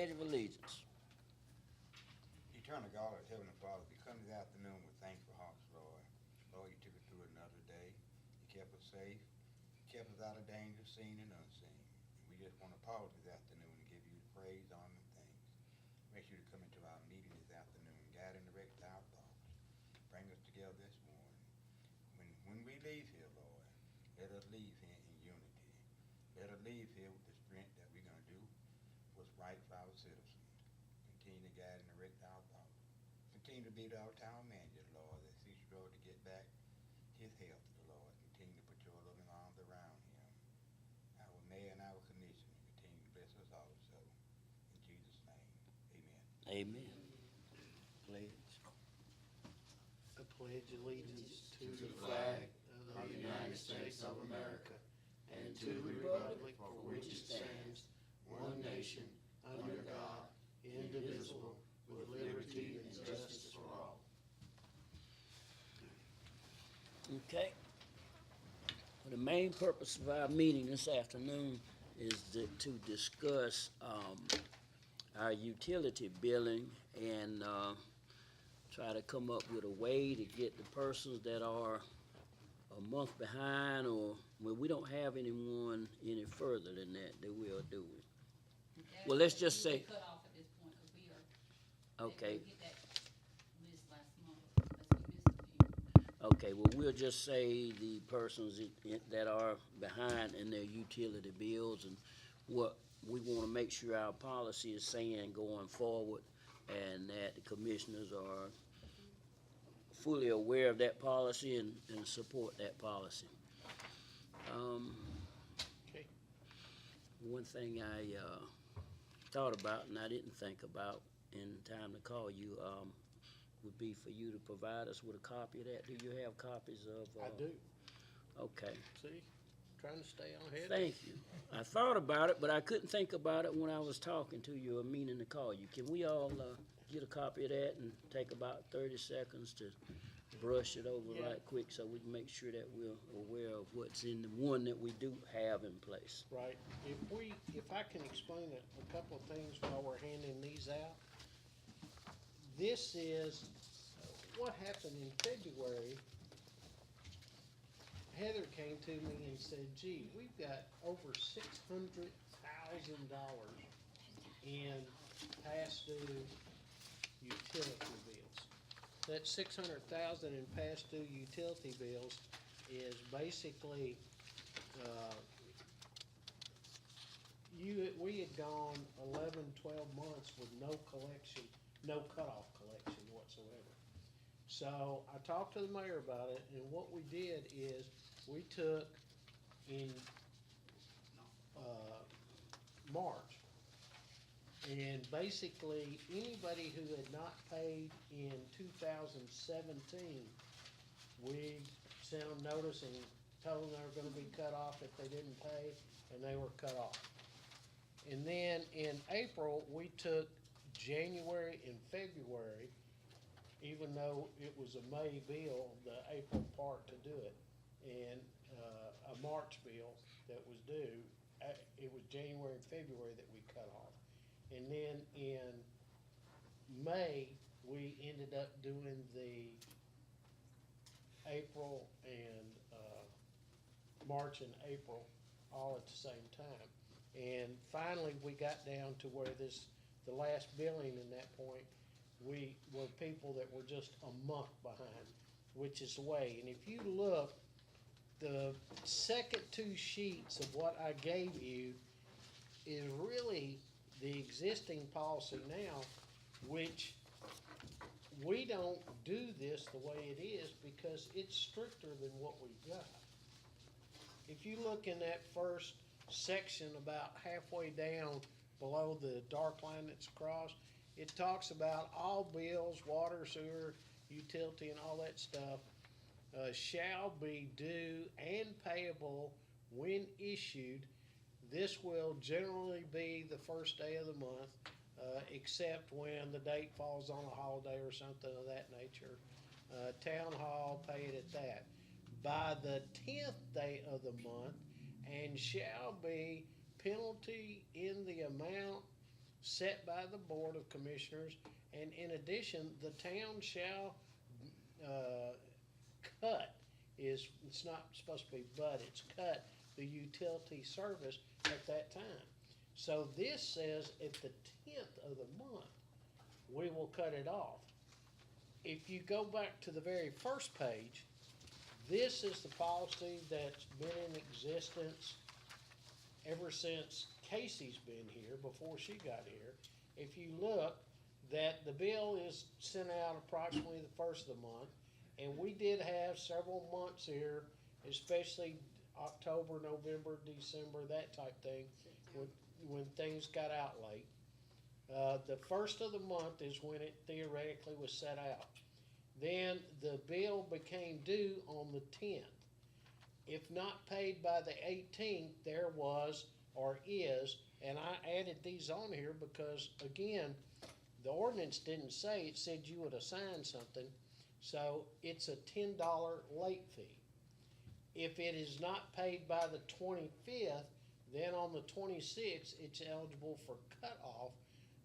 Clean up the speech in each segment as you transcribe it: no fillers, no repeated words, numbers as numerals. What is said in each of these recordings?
Pledge of Allegiance. Eternal God, our Heavenly Father, we come this afternoon with thankful hearts, Lord. Lord, you took us through another day. You kept us safe. You kept us out of danger, seen and unseen. And we just want to pause this afternoon and give you the praise, honor, and thanks. Make sure to come into our meeting this afternoon, guide and direct our thoughts. Bring us together this morning. When we leave here, Lord, let us leave here in unity. Let us leave here with the strength that we're going to do what's right for our citizens. Continue to guide and direct our thoughts. Continue to be our town manager, Lord, as he struggled to get back his health, Lord. Continue to put your loving arms around him. Our mayor and our commission, continue to bless us also. In Jesus' name, amen. Amen. Pledge. I pledge allegiance to the flag of the United States of America and to the republic for which it stands, one nation, under God, indivisible, with liberty and justice for all. Okay. Well, the main purpose of our meeting this afternoon is to discuss our utility billing and try to come up with a way to get the persons that are a month behind, or well, we don't have anyone any further than that we are doing. Well, let's just say. Cut off at this point because we are. Okay. We get that list last month. We missed a few. Okay, well, we'll just say the persons that are behind in their utility bills and what we want to make sure our policy is saying going forward, and that the commissioners are fully aware of that policy and support that policy. Okay. One thing I thought about and I didn't think about in time to call you would be for you to provide us with a copy of that. Do you have copies of? I do. Okay. See, trying to stay on head. Thank you. I thought about it, but I couldn't think about it when I was talking to you or meaning to call you. Can we all get a copy of that and take about 30 seconds to brush it over Yeah. right quick so we can make sure that we're aware of what's in the one that we do have in place? Right. If I can explain a couple of things while we're handing these out. This is what happened in February. Heather came to me and said, gee, we've got over $600,000 in past due utility bills. That $600,000 in past due utility bills is basically, we had gone 11, 12 months with no collection, no cutoff collection whatsoever. So I talked to the mayor about it, and what we did is we took in March, and basically anybody who had not paid in 2017, we sent them notice and told them they were gonna be cut off if they didn't pay, and they were cut off. And then in April, we took January and February, even though it was a May bill, the April part to do it, and a March bill that was due. It was January and February that we cut off. And then in May, we ended up doing the April and March and April all at the same time. And finally, we got down to where the last billing in that point, we were people that were just a month behind, which is the way. And if you look, the second two sheets of what I gave you is really the existing policy now, which we don't do this the way it is because it's stricter than what we've got. If you look in that first section about halfway down below the dark line that's across, it talks about all bills, water, sewer, utility, and all that stuff shall be due and payable when issued. This will generally be the first day of the month, except when the date falls on a holiday or something of that nature. Town hall, pay it at that. By the 10th day of the month, and shall be penalty in the amount set by the Board of Commissioners, and in addition, the town shall, cut it's not supposed to be but, it's cut the utility service at that time. So this says at the 10th of the month, we will cut it off. If you go back to the very first page, this is the policy that's been in existence ever since Casey's been here, before she got here. If you look, that the bill is sent out approximately the first of the month, and we did have several months here, especially October, November, December, that type thing, when things got out late. The first of the month is when it theoretically was set out. Then the bill became due on the 10th. If not paid by the 18th, there was or is, and I added these on here because, again, the ordinance didn't say, it said you would assign something, so it's a $10 late fee. If it is not paid by the 25th, then on the 26th, it's eligible for cutoff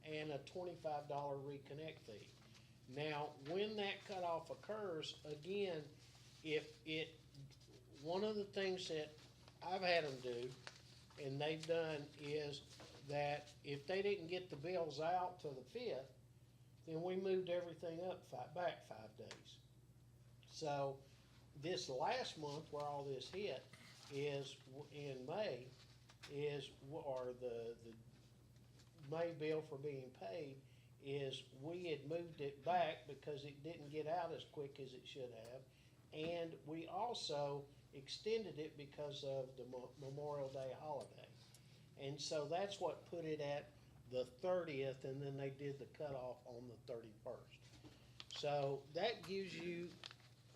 and a $25 reconnect fee. Now, when that cutoff occurs, again, one of the things that I've had them do, and they've done, is that if they didn't get the bills out till the 5th, then we moved everything back 5 days. So this last month where all this hit is in May, or the May bill for being paid, is we had moved it back because it didn't get out as quick as it should have, and we also extended it because of the Memorial Day holiday. And so that's what put it at the 30th, and then they did the cutoff on the 31st. So that gives you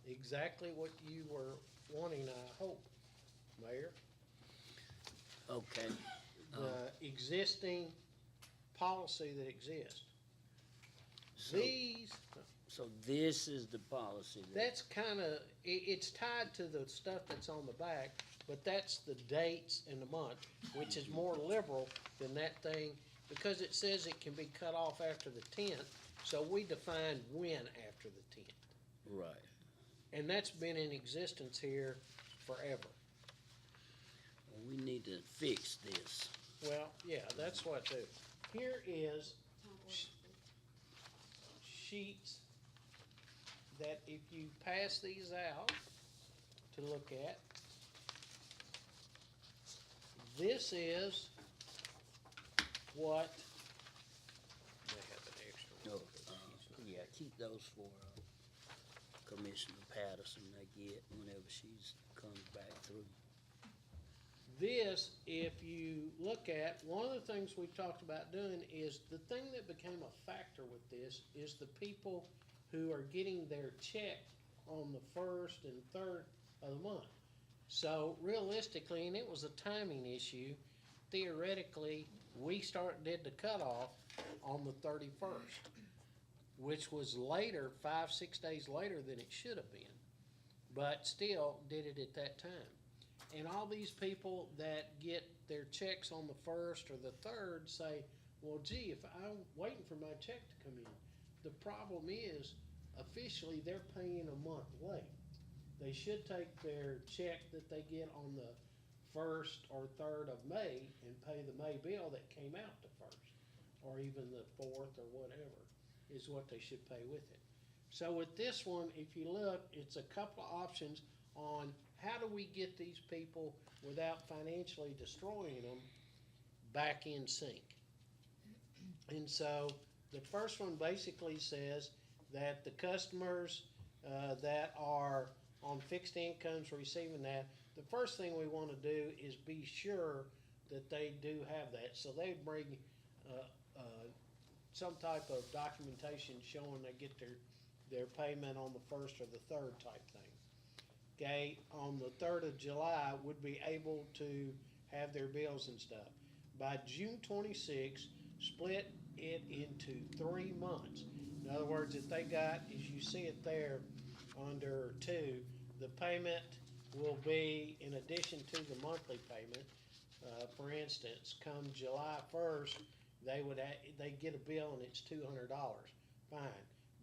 exactly what you were wanting, I hope, Mayor. Okay. The existing policy that exists. So- These, So this is the policy that, that's kinda, it's tied to the stuff that's on the back, but that's the dates and the month, which is more liberal than that thing, because it says it can be cut off after the 10th, so we define when after the 10th. right. And that's been in existence here forever. We need to fix this. Well, yeah, that's what I do. Here is sheets that if you pass these out to look at, this is what, they have an extra No, one of these. yeah, keep those for Commissioner Patterson they get whenever she's comes back through. This, if you look at, one of the things we've talked about doing is, the thing that became a factor with this is the people who are getting their check on the 1st and 3rd of the month. So realistically, and it was a timing issue, theoretically, we did the cutoff on the 31st, which was later, 5-6 days later than it should have been, but still did it at that time. And all these people that get their checks on the 1st or the 3rd say, well, gee, if I'm waiting for my check to come in. The problem is, officially, they're paying a month late. They should take their check that they get on the 1st or 3rd of May and pay the May bill that came out the 1st, or even the 4th or whatever, is what they should pay with it. So with this one, if you look, it's a couple of options on how do we get these people, without financially destroying them, back in sync. And so the first one basically says that the customers that are on fixed incomes receiving that, the first thing we want to do is be sure that they do have that. So they bring some type of documentation showing they get their payment on the 1st or the 3rd type thing. Okay, on the 3rd of July, would be able to have their bills and stuff. By June 26th, split it into 3 months. In other words, if they got, as you see it there, under 2, the payment will be, in addition to the monthly payment, for instance, come July 1st, they get a bill and it's $200, fine.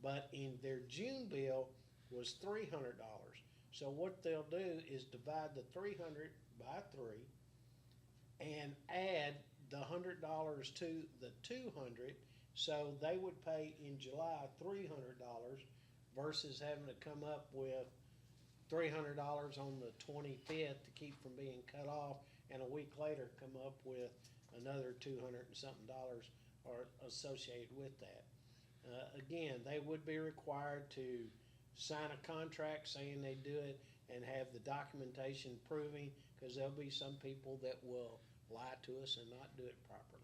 But in their June bill was $300. So what they'll do is divide the 300 by 3 and add the $100 to the 200. So they would pay in July $300 versus having to come up with $300 on the 25th to keep from being cut off, and a week later come up with another 200 and something dollars are associated with that. Again, they would be required to sign a contract saying they do it and have the documentation proving, because there'll be some people that will lie to us and not do it properly.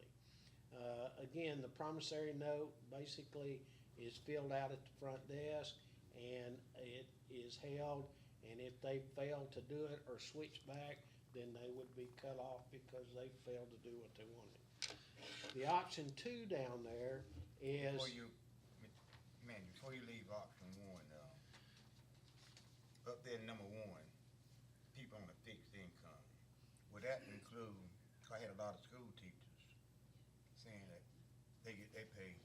Again, the promissory note basically is filled out at the front desk and it is held, and if they fail to do it or switch back, then they would be cut off because they failed to do what they wanted. The option 2 down there is. Before you leave option 1, up there, number 1, people on a fixed income, would that include, 'cause I had a lot of school teachers saying that they pay.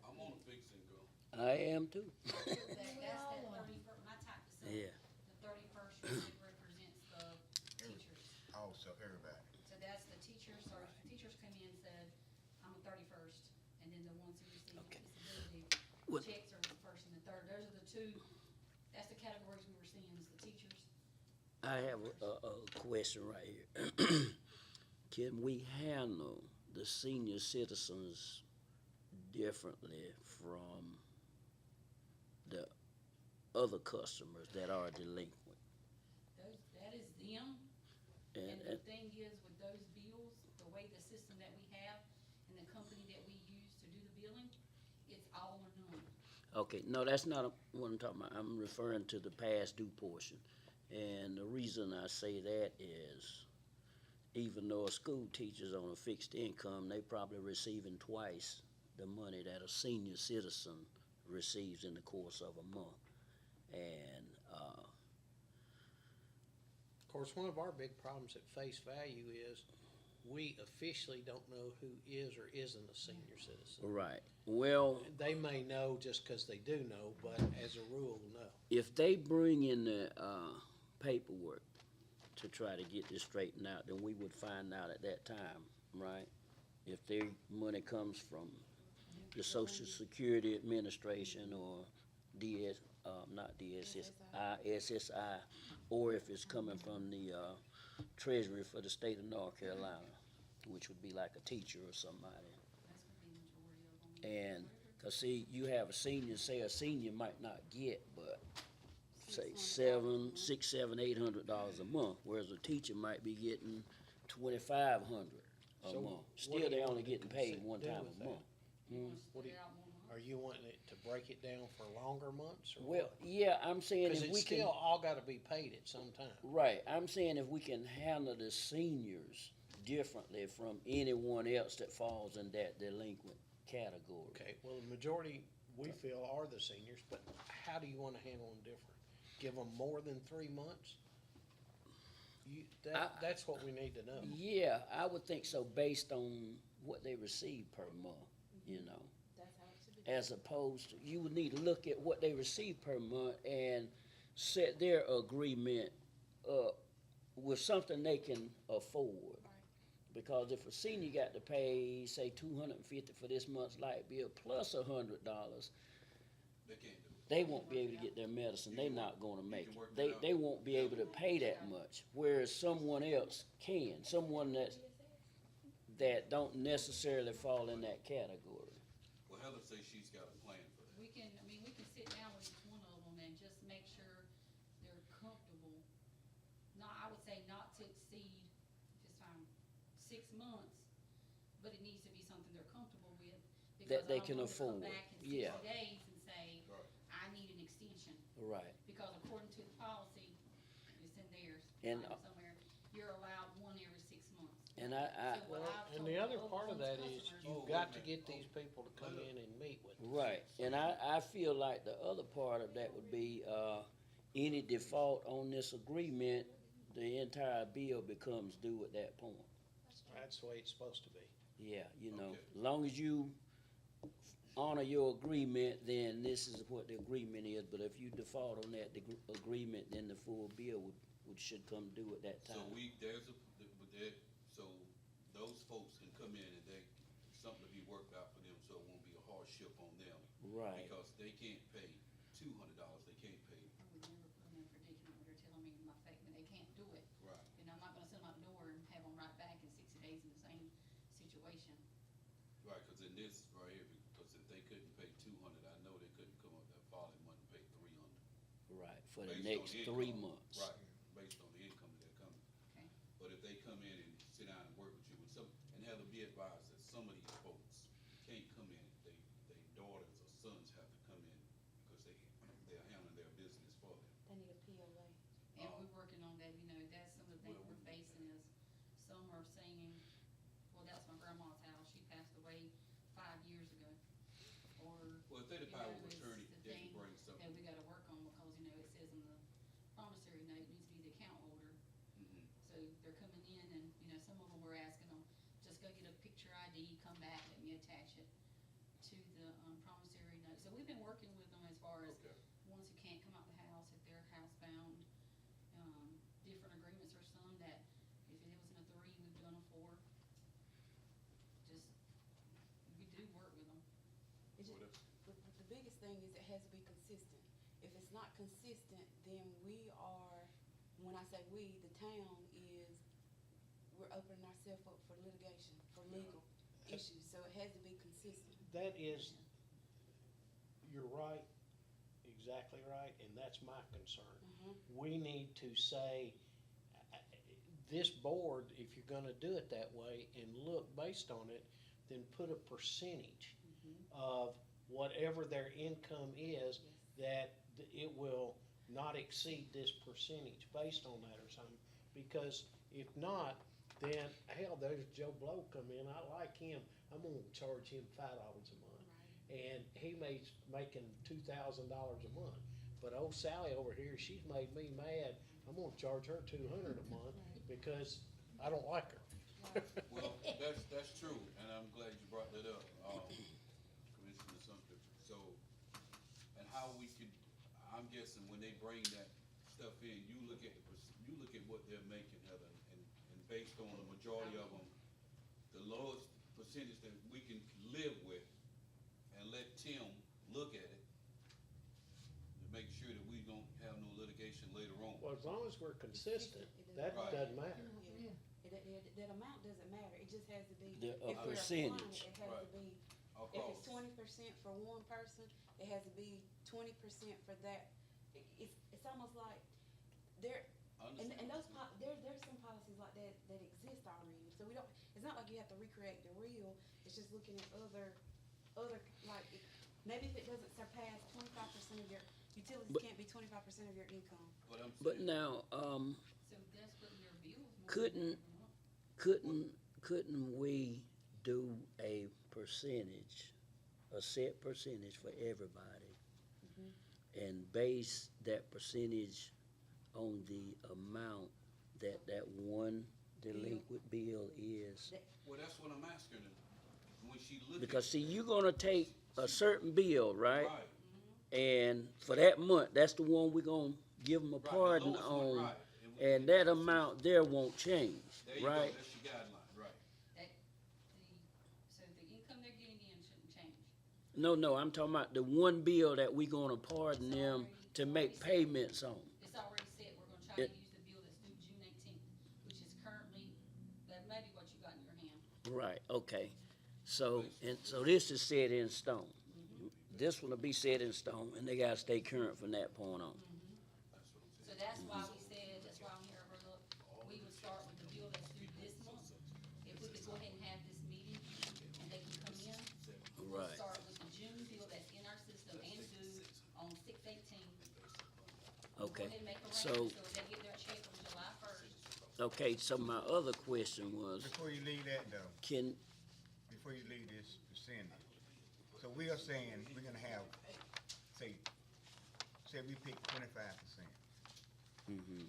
I'm on a fixed income. I am too. That's that 31st, my type of stuff. Yeah. The 31st usually represents the teachers. Also, everybody. So that's the teachers, or teachers come in and said, I'm a 31st, and then the ones who receive Okay. disability What- checks are the first and the third. Those are the two, that's the categories we were seeing, is the teachers. I have a question right here. Can we handle the senior citizens differently from the other customers that are delinquent? That is them. And And, the thing is, with those bills, the way the system that we have and the company that we use to do the billing, it's all or none. okay, no, that's not what I'm talking about. I'm referring to the past due portion. And the reason I say that is, even though a school teacher's on a fixed income, they probably receiving twice the money that a senior citizen receives in the course of a month. And, Of course, one of our big problems at face value is we officially don't know who is or isn't a senior citizen. right, well, They may know just because they do know, but as a rule, no. if they bring in the, paperwork to try to get this straightened out, then we would find out at that time, right? If their money comes from the Social Security Administration or not DSSI, SSI, or if it's coming from the, Treasury for the state of North Carolina, which would be like a teacher or somebody. That's gonna be the majority of them. And, cause see, you have a senior, say a senior might not get, but say $600, $700, $800 a month, whereas a teacher might be getting $2,500 a So month. what Still, do you they want only to getting paid consi- one do time with a that? month. You wanna What do split you- it out 1 month? Are you wanting it to break it down for longer months or Well, what? yeah, I'm saying Because if we it's can, still all gotta be paid at some time. right, I'm saying if we can handle the seniors differently from anyone else that falls in that delinquent category. Okay, well, the majority, we feel, are the seniors, but how do you wanna handle them different? Give them more than 3 months? That's what we need to know. Yeah, I would think so, based on what they receive per month, you know. That's how it should be. As opposed to, you would need to look at what they receive per month and set their agreement up with something they can afford. Because if a senior got to pay, say, $250 for this month's light bill plus $100, They can't do it. they won't be able to get their medicine. They're not gonna make can it. work They, that out. they won't be able to pay that much, whereas someone else can, someone that don't necessarily fall in that category. Well, Heather says she's got a plan for that. We can sit down with each one of them and just make sure they're comfortable. I would say not to exceed, just 6 months, but it needs to be something they're comfortable with. That they Because I can don't want afford, them to come back in yeah. 60 days and say, Right. I need an extension. Right. Because according to the policy, it's in theirs, And, somewhere, you're allowed one every 6 months. And So what Well, I've and told the other all part of those that is customers- you've got to get these people to come in and meet with them. Right, and I feel like the other part of that would be, any default on this agreement, the entire bill becomes due at that point. That's the way it's supposed to be. Yeah, you know, Okay. as long as you honor your agreement, then this is what the agreement is, but if you default on that agreement, then the full bill should come due at that So time. so those folks can come in and something to be worked out for them, so it won't be a hardship on them. Right. Because they can't pay $200, they can't pay, I would never put them in a predicament where they're telling me my fact that they can't do it. right, You know, I'm not gonna send them out the door and have them right back in 60 days in the same situation. right, cause in this right here, because if they couldn't pay 200, I know they couldn't come up that following month and pay 300. Right, for the Based on next the 3 income. months. Right, based on the income that they're coming. Okay. But if they come in and sit down and work with you, and have to be advised that some of these folks can't come in, they daughters or sons have to come in because they're handling their business for them. They need a POA. And we're working on that, you know, that's some of the things Well, we're facing is, some are saying, well, that's my grandma's house, she passed away 5 years ago. Or, Well, if they the you power know, of it's attorney, the they can thing bring something. that we gotta work on because, you know, it says in the promissory note needs to be the account holder. Mhm. So they're coming in and, you know, some of them were asking them, just go get a picture ID, come back, let me attach it to the, promissory note. So we've been working with them as far as Okay. ones who can't come out the house, if they're housebound, different agreements or some that if it wasn't a 3, we've done a 4. Just, we do work with them. It just, What else? the biggest thing is it has to be consistent. If it's not consistent, then we are, when I say we, the town is, we're opening ourselves up for litigation, for legal issues, so it has to be consistent. That is, you're right, exactly right, and that's my concern. We need to say, this board, if you're gonna do it that way and look based on it, then put a percentage of whatever their income is, that it will not exceed this percentage based on that or something. Because if not, then, hell, there's Joe Blow come in, I like him, I'm gonna charge him $5 a month. And he making $2,000 a month. But old Sally over here, she's made me mad. I'm gonna charge her $200 a month because I don't like her. Well, that's true, and I'm glad you brought that up, Commissioner Sumter. So, and how we could, I'm guessing when they bring that stuff in, you look at what they're making, Heather, and based on the majority of them, the lowest percentage that we can live with, and let Tim look at it, to make sure that we don't have no litigation later on. Well, as long as we're consistent, that Right. doesn't matter. Yeah. That amount doesn't matter, it just has to be, The- if a we're applying percentage. it, it has to Right. be, if Across. it's 20% for one person, it has to be 20% for that. It's almost like, there, I and understand. those, there's some policies like that that exist already, so we don't, it's not like you have to recreate the wheel, it's just looking at other, like, maybe if it doesn't surpass 25% of your, utilities But- can't be 25% of your income. But I'm But saying- now, So that's putting their bills more. Couldn't- couldn't we do a percentage, a set percentage for everybody? And base that percentage on the amount that one delinquent bill is? Well, that's what I'm asking her, when she look at. Because see, you're gonna take a certain bill, right? Right. And for that month, that's the one we're gonna give them a Right, the pardon lowest one, on. right. And that amount there won't change, There you go, right? that's your guideline, right. So the income they're getting in shouldn't change. No, I'm talking about the one bill that we gonna pardon them to make payments on. It's already set, we're gonna try to It- use the bill that's due June 18th, which is currently, that may be what you got in your hand. Right, okay. So this is set in stone. This one will be set in stone, and they gotta stay current from that point on. So that's why we said, that's why I'm here, look, we would start with the bill that's due this month. If we could go ahead and have this meeting, and they can come in, we'll Right. start with the June bill that's in our system and due on 6/18. Go Okay, ahead and make so, arrangements, so they get their check on July 1st. okay, so my other question was, Before you leave that though, before you leave this percentage, so we are saying we're gonna have, say we pick 25%, mhm,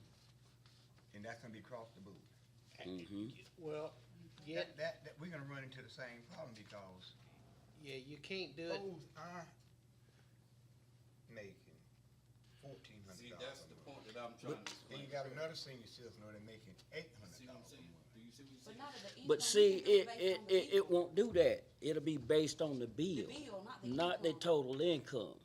and that's gonna be across the board. Well, get, That, we're gonna run into the same problem because yeah, you can't do it. those are making $1,400 See, a that's the month. point that I'm trying to Then explain. you got another senior citizen they're making $800 See what I'm a saying? month. Do you see what I'm But saying? not at the income. But we see, can do it, based it, on the it, it bill. won't do that. It'll be based on the The bill, bill, not the not the income. total income.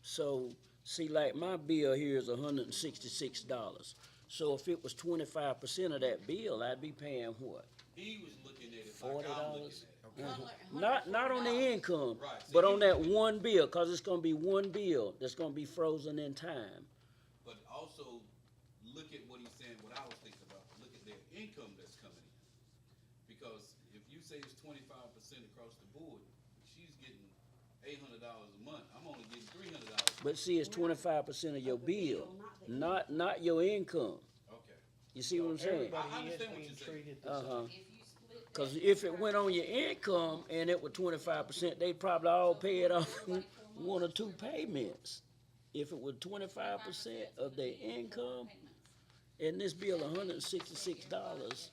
So, see, like my bill here is $166. So if it was 25% of that bill, I'd be paying what? He was looking at it like I'm looking $40? at it. Not on the $140. income, Right, so but you- on that one bill, cause it's gonna be one bill that's gonna be frozen in time. But also, look at what he's saying, what I was thinking about, look at their income that's coming in. Because if you say it's 25% across the board, she's getting $800 a month, I'm only getting $300. But see, it's 25% of your Of the bill, bill, not the not your income. Okay. You see what I'm saying? Everybody I is understand what being you're saying. treated the same. Uh-huh. If you split that. Cause if it went on your income and it was 25%, they'd probably all pay it off in one or two payments. If it was 25% of their income, and this bill $166,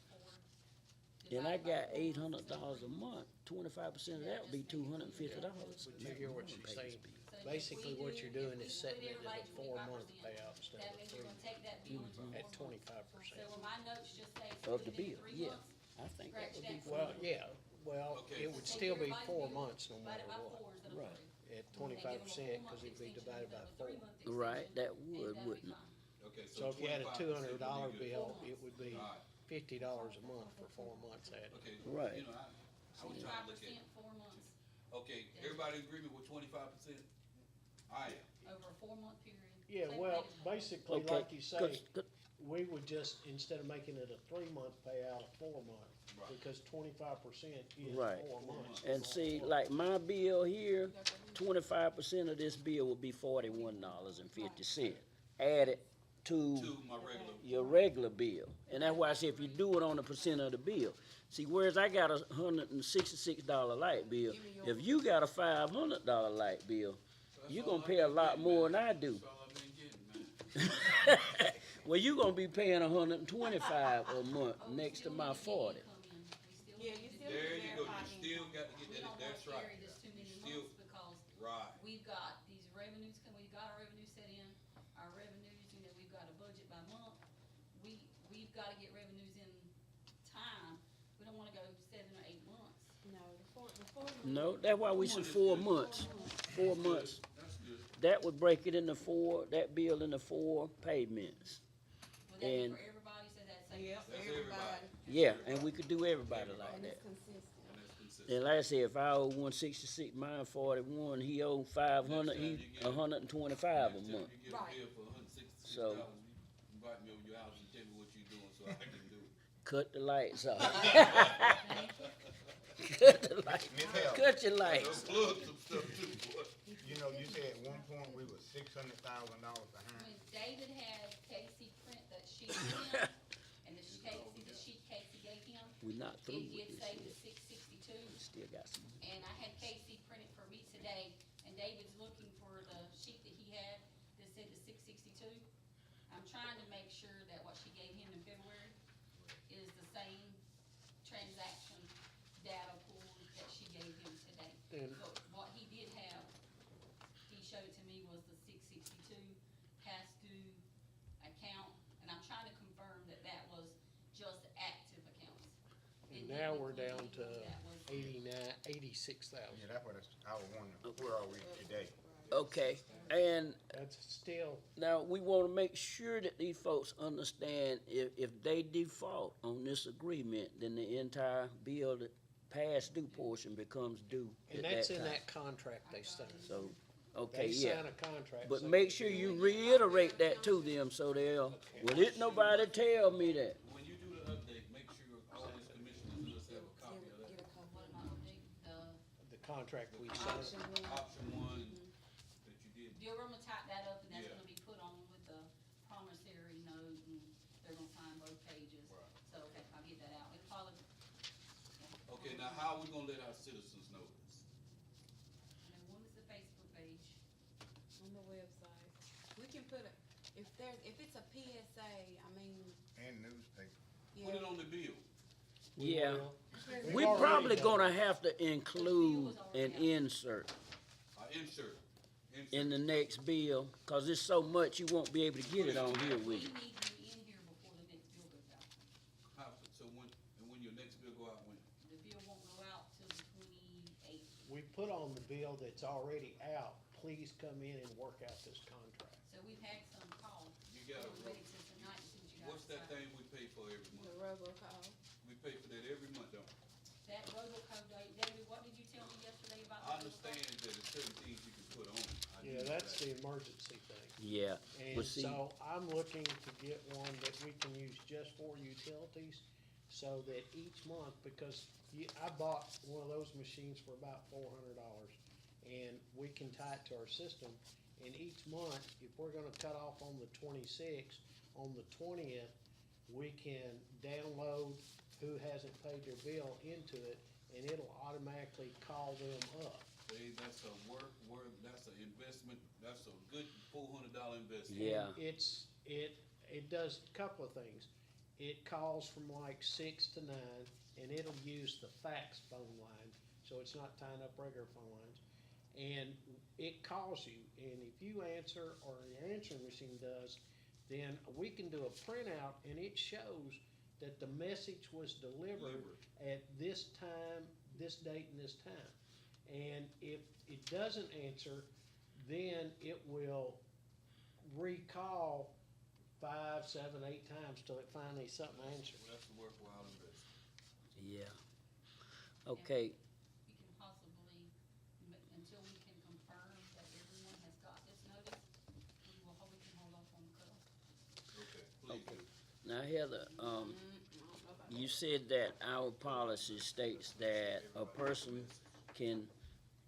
and I got $800 a month, 25% of that would be $250. But you hear what she's saying. Basically, what you're doing is setting it at a 4-month payout instead That of means 3 you're gonna take that bill and do at 4 months. 25%. So when my notes just say Of the split it bill, into 3 yeah. months, I think that would be Scratch that. Well, yeah, well, Okay. it would take still be everybody's 4 bill, months no divide matter it by what. 4 instead of Right. 3. At When they give them a 25%, 4-month cause it'd be extension divided by instead of a 4. 3-month Right, extension, that and would, that'd be wouldn't it? fine. Okay, So if you had a 25% would $200 be good. bill, it would be Alright, $50 a month for 4 months added. okay, Right. you know, I was trying to look at it. 25%, 4 months, Okay, everybody in agreement with 25%? I am. over a 4-month period. Yeah, Say well, what it is. basically, Okay, like you say, 'cause- we would just, instead of making it a 3-month payout, a 4-month. Right. Because 25% is Right. 4 months. And see, like my bill here, 25% of this bill would be $41.50, added to To my regular, your regular bill. And that's why I say if you do it on a percent of the bill. See, whereas I got a $166 light bill, if you got a $500 light bill, you gonna pay a lot more than I do. that's all I've been getting, man. Well, you gonna be paying $125 a month next to my 40. Yeah, you still There need to you go, verify you still income. got to We get don't that, wanna that's right. carry this too many You still- months because Right, we've got these revenues, we've got our revenue set in, our revenues, we've got a budget by month. We've gotta get revenues in time. We don't wanna go 7 or 8 months. No, the 4 months. No, that's why we said 4 months. 4 months. that's good. That would break it into 4, that bill into 4 payments. Would that be And- for everybody, so that's like. Yep, That's everybody, Yeah, and we could do everybody like and that. it's consistent. And that's consistent. And like I said, if I owe 166, mine 41, he owe 500, he Next time you get- 125 a Next time month. you get a Right. bill for $166, So- you invite me over your house and tell me what you're doing so I can do it. Cut the lights off. Cut the lights. Ms. Hell, Cut your lights. Plug some stuff too, boy. you know, you said at one point we were $600,000 behind. When David had Casey print that sheet to him, and the sheet Casey gave him, We're not through it with did this say yet. the 662. We still got some. And I had Casey print it for me today, and David's looking for the sheet that he had that said the 662. I'm trying to make sure that what she gave him in February is the same transaction data pool that she gave him today. And- But what he did have, he showed to me was the 662 past due account, and I'm trying to confirm that that was just active accounts. And It now didn't we're include down to anything that was- 86,000. Yeah, that's what I was wondering, where are we today? Okay, and That's still, now we wanna make sure that these folks understand if they default on this agreement, then the entire bill, the past due portion becomes due at and that that's in time. that contract they signed. So, okay, They yeah. sign a contract. But saying- make sure you reiterate that to them so they'll, well, didn't nobody tell me that. When you do the update, make sure all these commissioners just have a copy of Get that. a copy. What am I updating? The contract we Option signed. one. Option one that you did. You're gonna type that up, and that's Yeah. gonna be put on with the promissory note, and they're gonna sign both pages. Right. So, okay, I'll get that out. It'll probably, Okay, now how are we gonna let our citizens know this? and then one is the Facebook page. On the website. We can put a, if it's a PSA, I mean, And newspaper. yeah. Put it on the bill. Yeah. will. We've We already probably done gonna it. have to include an insert Insert. in the next bill, cause it's so much you won't be able to get it on here We with you. need you in here before the next bill goes out. So when your next bill go out, when? The bill won't go out till the 28th. We put on the bill that's already out, please come in and work out this contract. So we've had some calls. You got We're waiting till tonight to see what you guys What's that decide. thing we pay for every The month? robocall. We pay for that every month, don't we? That robocode, David, what did you tell me yesterday about? I the understand robocode? that there's certain things you can put on it. I do Yeah, know that's that. the emergency thing. Yeah, And but see, so I'm looking to get one that we can use just for utilities, so that each month, because I bought one of those machines for about $400, and we can tie it to our system, and each month, if we're gonna cut off on the 26th, on the 20th, we can download who hasn't paid their bill into it, and it'll automatically call them up. That's a that's an investment, that's a good $400 investment. yeah, It does a couple of things. It calls from like 6 to 9, and it'll use the fax phone line, so it's not tying up regular phone lines. And it calls you, and if you answer, or your answering machine does, then we can do a printout, and it shows that the message was delivered at this time, this date, and this time. And if it doesn't answer, then it will recall 5, 7, 8 times till it finally something answers. That's a worthwhile investment. yeah. Okay, We can possibly, until we can confirm that everyone has got this notice, we can hold off on the cutoff. Okay, please do. now Heather, you said that our policy states that a person can,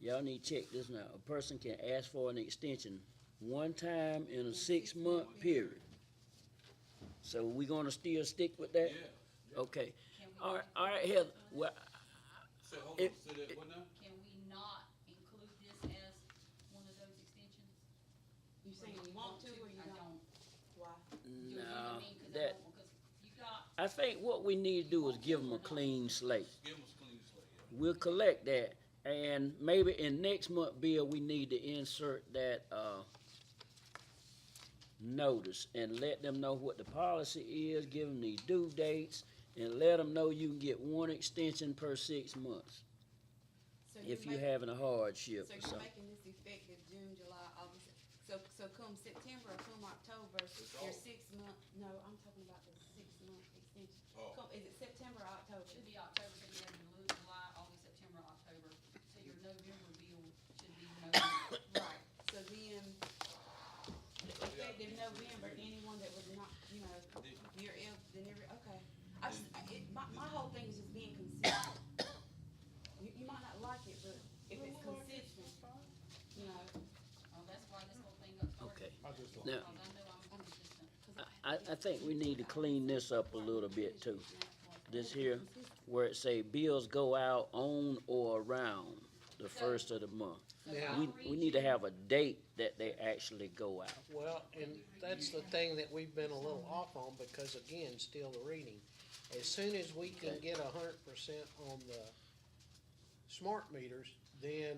y'all need to check this now, a person can ask for an extension one time in a 6-month period. So we gonna still stick with that? Yeah. Okay, Can we all right, Heather, well, So hold on, It- say that, what now? Can we not include this as one of those extensions? You Or saying do you want to, or you I don't? don't. Why? Do you know what no, I mean? 'Cause I that, don't, because you got, I think what we need to do is give them a clean slate. Give them a clean slate, yeah. We'll collect that, and maybe in next month bill, we need to insert that, notice and let them know what the policy is, give them these due dates, and let them know you can get one extension per 6 months So if you're you're making- having a hardship So or you're something. making this effective June, July, August, so come September or come October, your 6 month, no, I'm talking about the 6-month extension. Oh. Is it September or October? should be October, so you have July, August, September, October. So your November bill should be November. Right, so then, effective November, anyone that was not, okay. My whole thing is just being consistent. You might not like it, but if it's consistent, you know, Oh, that's why this whole thing got started. Okay, I just now, Because I know I'm consistent. I think we need to clean this up a little bit too. This here, where it say bills go out on or around the first of the month. Now, We need to have a date that they actually go out. well, and that's the thing that we've been a little off on, because again, still the reading. As soon as we can get 100% on the smart meters, then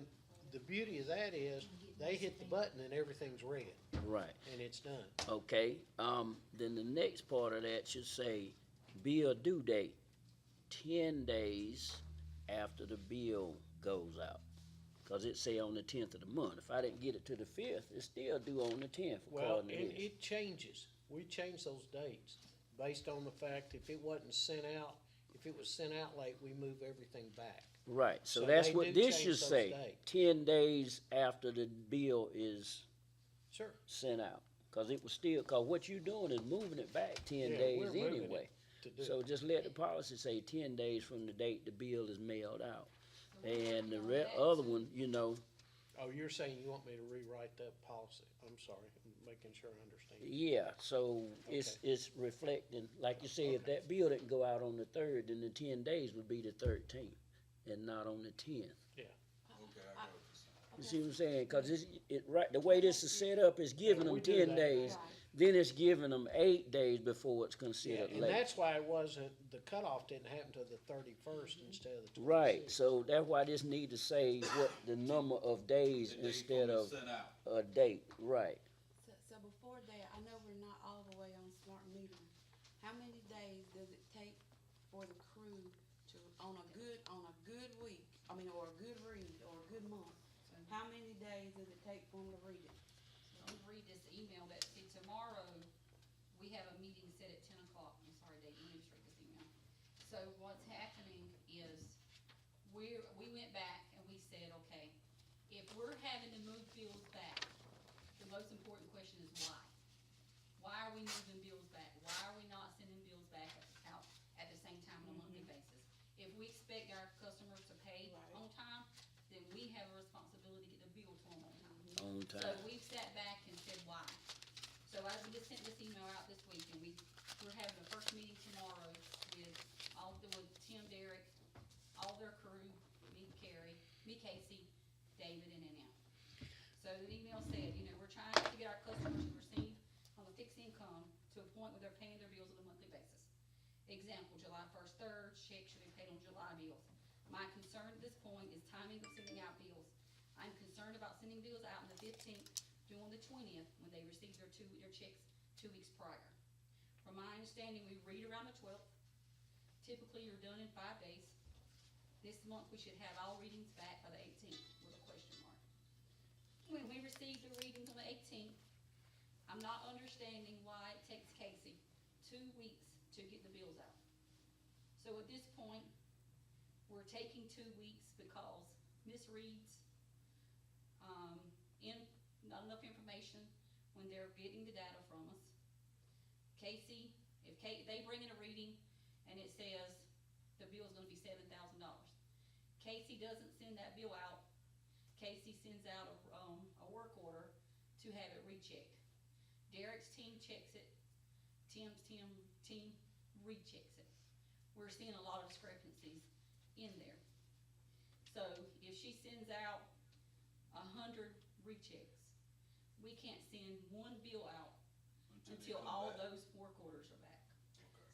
the beauty of that is, they hit the button and everything's red, Right. and it's done. Okay, then the next part of that should say bill due date 10 days after the bill goes out. Cause it say on the 10th of the month. If I didn't get it to the 5th, it's still due on the 10th Well, according to and this. it changes. We change those dates based on the fact if it wasn't sent out, if it was sent out late, we move everything back. Right, so so that's they what do this change should those say, dates. 10 days after the bill is Sure. sent out. Cause it was still, cause what you doing is moving it back 10 Yeah, days we're moving it anyway. To do. So just let the policy say 10 days from the date the bill is mailed out. And the other one, you know, Oh, you're saying you want me to rewrite that policy? I'm sorry, I'm making sure I understand. yeah, so it's reflecting, like you say, if that bill didn't go out on the 3rd, then the 10 days would be the 13th and not on the 10th. Okay, I got what you're saying. You see what I'm saying? Cause the way this is set up is giving Yeah, we them do 10 that. days, Right. then it's giving them 8 days before it's Yeah, considered and late. that's why it wasn't, the cutoff didn't happen till the 31st instead of the 26th. Right, so that's why this need to say what the number of days The date instead when of it's sent out. a date, right. So before that, I know we're not all the way on smart metering. How many days does it take for the crew to, on a good week, or a good read, or a good month? How many days does it take for them to read it? Let me read this email that, see, tomorrow, we have a meeting set at 10 o'clock. I'm sorry, Dave, let me just read this email. So what's happening is, we went back and we said, okay, if we're having to move bills back, the most important question is why? Why are we moving bills back? Why are we not sending bills back out at the same time on a monthly basis? If we expect our customers to pay Right. on time, then we have a responsibility to get the bill to them on time. On So time. we've sat back and said why. So I, we just sent this email out this week, and we're having the first meeting tomorrow with Tim, Derek, all their crew, me, Casey, David, and Annette. So the email said, we're trying to get our customers to receive on the fixed income to a point where they're paying their bills on a monthly basis. Example, July 1st, 3rd, check should be paid on July bills. My concern at this point is timing of sending out bills. I'm concerned about sending bills out on the 15th, doing the 20th, when they receive their checks 2 weeks prior. From my understanding, we read around the 12th. Typically, you're done in 5 days. This month, we should have all readings back by the 18th with a question mark. When we receive the readings on the 18th, I'm not understanding why it takes Casey 2 weeks to get the bills out. So at this point, we're taking 2 weeks because misreads, not enough information when they're getting the data from us. Casey, they bring in a reading and it says the bill's gonna be $7,000. Casey doesn't send that bill out. Casey sends out a work order to have it rechecked. Derek's team checks it. Tim's team rechecks it. We're seeing a lot of discrepancies in there. So if she sends out 100 rechecks, we can't send one bill out they until come all back. those work orders are back.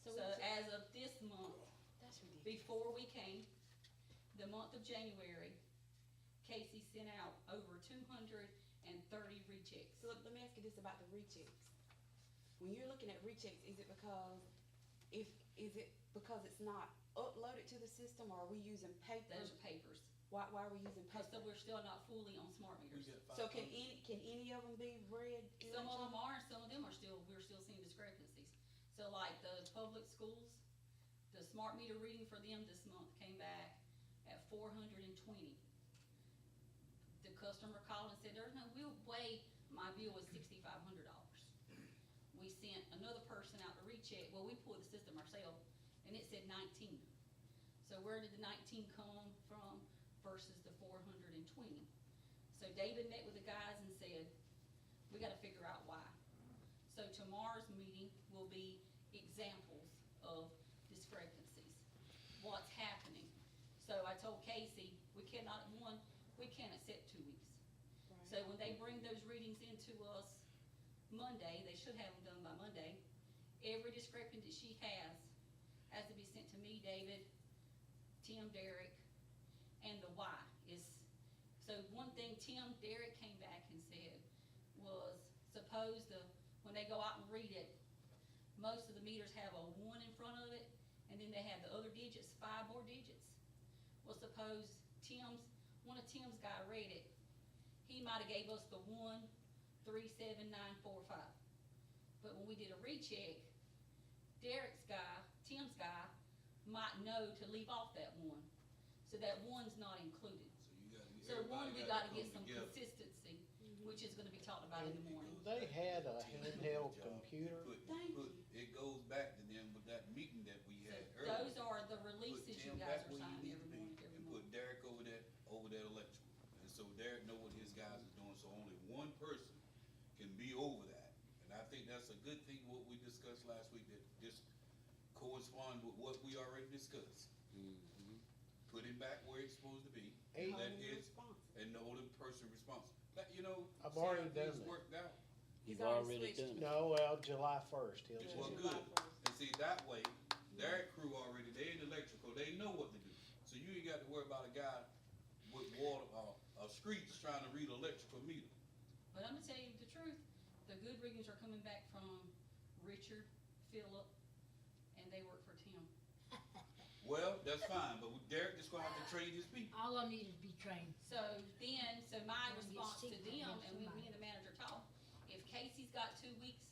So So it's- as of this month, That's ridiculous. before we came, the month of January, Casey sent out over 230 rechecks. So let me ask you this about the rechecks. When you're looking at rechecks, is it because it's not uploaded to the system, or are we using paper? Those are papers. Why are we using Because paper? we're still not fully on smart We meters. get So can 500. any of them be read? Some of them electronically? are, and some of them we're still seeing discrepancies. So like the public schools, the smart meter reading for them this month came back at 420. The customer called and said, there's no way my bill was $6,500. We sent another person out to recheck, well, we pulled the system ourselves, and it said 19. So where did the 19 come from versus the 420? So David met with the guys and said, we gotta figure out why. So tomorrow's meeting will be examples of discrepancies, what's happening. So I told Casey, we can't accept 2 weeks. Right. So when they bring those readings into us Monday, they should have them done by Monday. Every discrepancy she has to be sent to me, David, Tim, Derek, and the why is, so one thing Derek came back and said was, suppose when they go out and read it, most of the meters have a 1 in front of it, and then they have the other digits, 5 more digits. Well, suppose one of Tim's guy read it, he might've gave us the 137945. But when we did a recheck, Derek's guy, Tim's guy, might know to leave off that 1, so that 1's not included. So we gotta get some consistency, which is gonna be talked about in the morning. They had a handheld computer. Thank you. It goes back to them with that meeting that we So had earlier. those are the Put releases you Tim guys back are where you signing need every to be, morning, and put Derek over that electrical. And so Derek know what his guys is doing, so only one person can be over that. And I think that's a good thing, what we discussed last week, that just correspond with what we already discussed. Put him back where it's supposed to be, Eight. that Holding is, responsible. and the older person responsible. I've see already how things done that. worked out. You've He's already already switched. done it. No, well, July first, he'll Well, change. good. And see, that way, their crew already, they in electrical, they know what to do. So you ain't got to worry about a guy with water, streets trying to read electrical meter. But I'm gonna tell you the truth, the good readings are coming back from Richard, Philip, and they work for Tim. Well, that's fine, but Derek just gonna have to train his people. All I need is be trained. So my Wanna get response to sick from them, them and when somebody. me and the manager talked, if Casey's got 2 weeks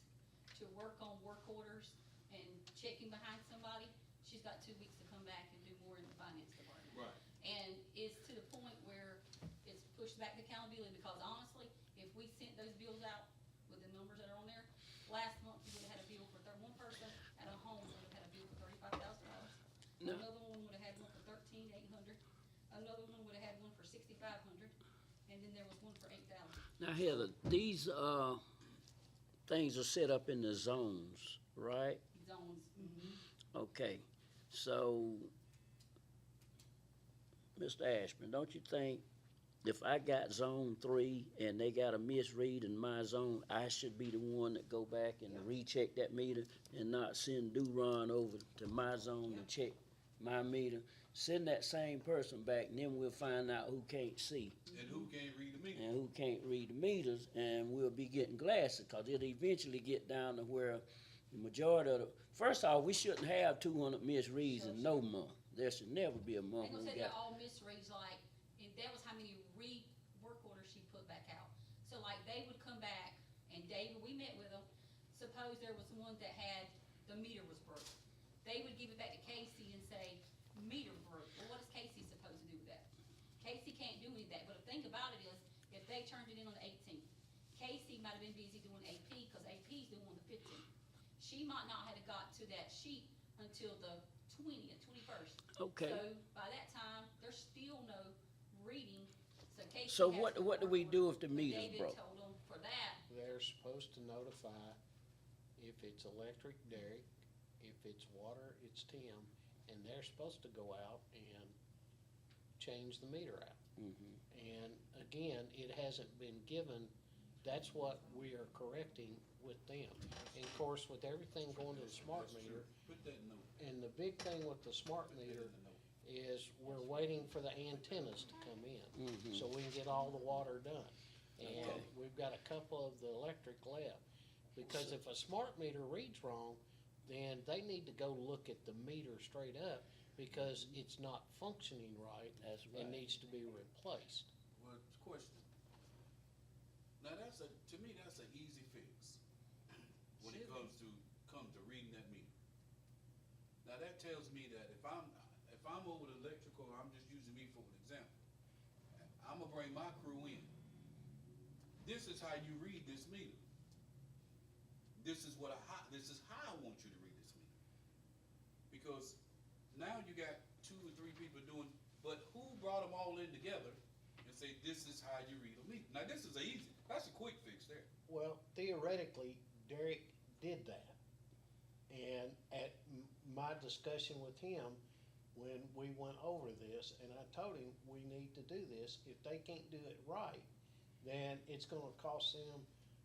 to work on work orders and checking behind somebody, she's got 2 weeks to come back and do more in the finance department. Right. And it's to the point where it's pushed back to accountability, because honestly, if we sent those bills out with the numbers that are on there, last month we would've had a bill for one person at a home would've had a bill for $35,000. No. Another one would've had one for $13,800, another one would've had one for $6,500, and then there was one for $8,000. Now, Heather, these, things are set up in the zones, right? Zones. Okay, so, Mr. Ashburn, don't you think if I got zone 3 and they got a misread in my zone, I should be the one that go back and recheck that meter and not send Duron over to my zone to check my meter? Send that same person back, and then we'll find out who can't see And who can't read the meter? and who can't read the meters, and we'll be getting glasses, cause it'll eventually get down to where the majority of the, first off, we shouldn't have 200 misreads in no month. There should never be a They month gonna when we say they're got, all misreads, like, and that was how many work orders she put back out. So like, they would come back, and David, we met with them, suppose there was one that had, the meter was broke. They would give it back to Casey and say, meter broke, well, what is Casey supposed to do with that? Casey can't do any of that, but the thing about it is, if they turned it in on the 18th, Casey might have been busy doing AP, cause AP's due on the 15th. She might not have got to that sheet until the 21st. okay. So by that time, there's still no reading, so Casey So has what to do we work do on it. if the But meter's David broke? told them for that, They're supposed to notify if it's electric, Derek, if it's water, it's Tim, and they're supposed to go out and change the meter out. Mhm. And again, it hasn't been given, that's what we are correcting with them. And of course, with everything going to the smart That's meter, true. Put that note. and the big thing with the smart Put that meter in the note. is we're waiting for the antennas to come in, Mhm. so we can get all the water done. And Okay. we've got a couple of the electric left, because if a smart meter reads wrong, then they need to go look at the meter straight up, because it's not functioning right That's and right. needs to be replaced. Well, question. Now, to me, that's an easy fix when it Should be. comes to reading that meter. Now, that tells me that if I'm over the electrical, I'm just using me for an example. I'm gonna bring my crew in. This is how you read this meter. This is how I want you to read this meter. Because now you got 2 or 3 people doing, but who brought them all in together and say, this is how you read a meter? Now, this is that's a quick fix there. Well, theoretically, Derek did that. And at my discussion with him, when we went over this, and I told him, we need to do this, if they can't do it right, then it's gonna cost them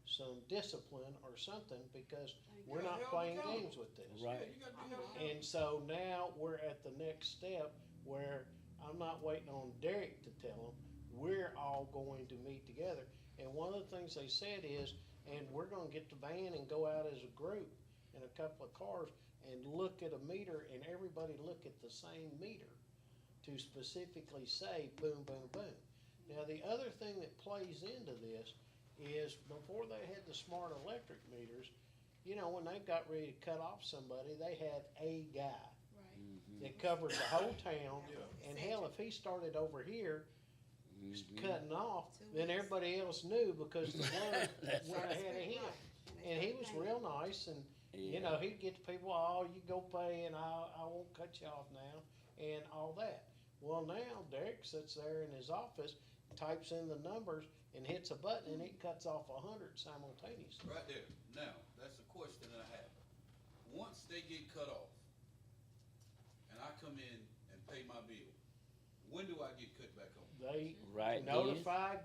some discipline or something, because we're not playing games with this. Right. Yeah, you gotta be held And so now we're at the next step where I'm not waiting on Derek to tell them, we're all going to meet together. And one of the things they said is, and we're gonna get the van and go out as a group in a couple of cars and look at a meter, and everybody look at the same meter to specifically say boom, boom, boom. Now, the other thing that plays into this is, before they had the smart electric meters, you know, when they got ready to cut off somebody, they had a guy Right. Mhm. that covered the whole town. Yeah. And hell, if he started over here Mhm. cutting off, 2 then weeks. everybody else knew, because the word That's went right. ahead of him. And he was real nice, and, you Yeah. know, he'd get the people, oh, you go pay, and I won't cut you off now, and all that. Well, now Derek sits there in his office, types in the numbers, and hits a button, and it cuts off 100 simultaneously. Right there. Now, that's a question that I have. Once they get cut off, and I come in and pay my bill, when do I get cut back on? They Right then, notified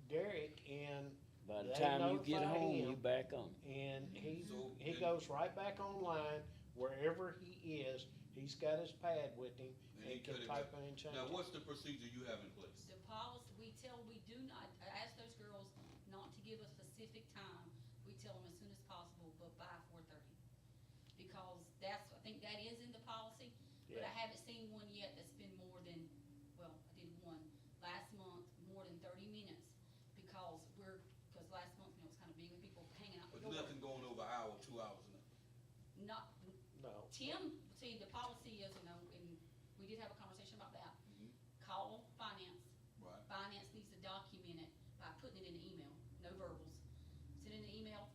Derek, and by By the They time you get notify home, him. you back on. and he So, and- goes right back online, wherever he is, he's got his pad with him, And and he can cut it type back. in and change Now, it. what's the procedure you have in place? The policy, we do not, I ask those girls not to give a specific time. We tell them as soon as possible, but by 4:30. Because that's, I think that is in the policy, but I Yeah. haven't seen one yet that's been more than, well, I did one last month, more than 30 minutes. Because last month, it was kind of big with people hanging out the But door. nothing going over an hour, 2 hours, nothing. Not, No, Tim, see, the policy is, and we did have a conversation about that. Mhm. Call finance. Right. Finance needs to document it by putting it in an email, no verbals. Send in an email,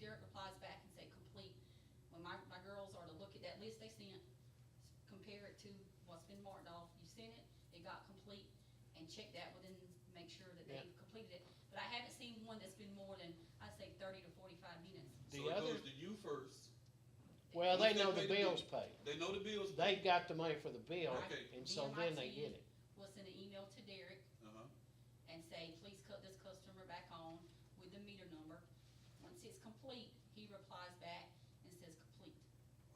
Derek replies back and say complete. When my girls are to look at that list they sent, compare it to what's been marked off, you sent it, it got complete, and check that within, make sure that Yeah. they've completed it. But I haven't seen one that's been more than, I'd say 30 to 45 minutes. The So it other- goes to you first. well, they Once know pay the bill, bill's paid. They know the bills. They got the money for the bill, Okay. and so Me and my then they team get it. will send an email to Derek Uh-huh. and say, please cut this customer back on with the meter number. Once it's complete, he replies back and says complete.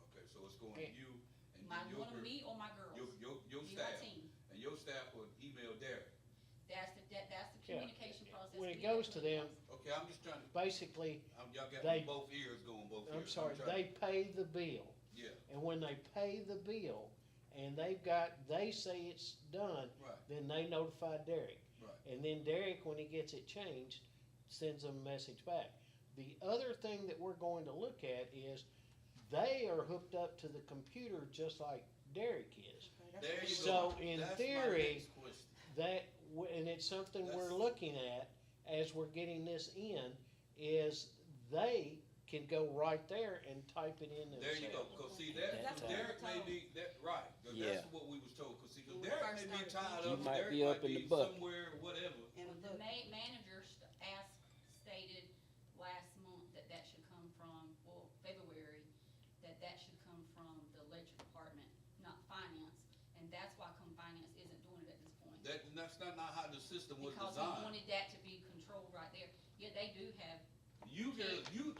Okay, so it's going to Okay. you and My, then your one of girl, me or my girls. your Me or my staff. team. And your staff will email Derek. That's the Yeah. communication process. When it we goes have to with them, Okay, I'm just trying to, basically, y'all got They- both ears going both ears. I'm sorry, trying they to- pay the bill. Yeah, And when they pay the bill, and they say it's done, right, then they notify Derek. right. And then Derek, when he gets it changed, sends them a message back. The other thing that we're going to look at is, they are hooked up to the computer just like Derek is. There you go. So, in That's my theory, next question. And it's something we're That's- looking at as we're getting this in, is they can go right there and type it in There you go, themselves. cause see, that, That's what Derek we were may be, that, right, 'cause Yeah. that's what we was told, cause see, 'cause When we Derek first may be started tied You up, might Derek be up might in the be bucket. somewhere, whatever. In a Well, the book. manager stated last month that should come from, well, February, that should come from the electric department, not finance. And that's why finance isn't doing it at this point. That's not how the system was Because we designed. wanted that to be controlled right there. Yeah, they do have,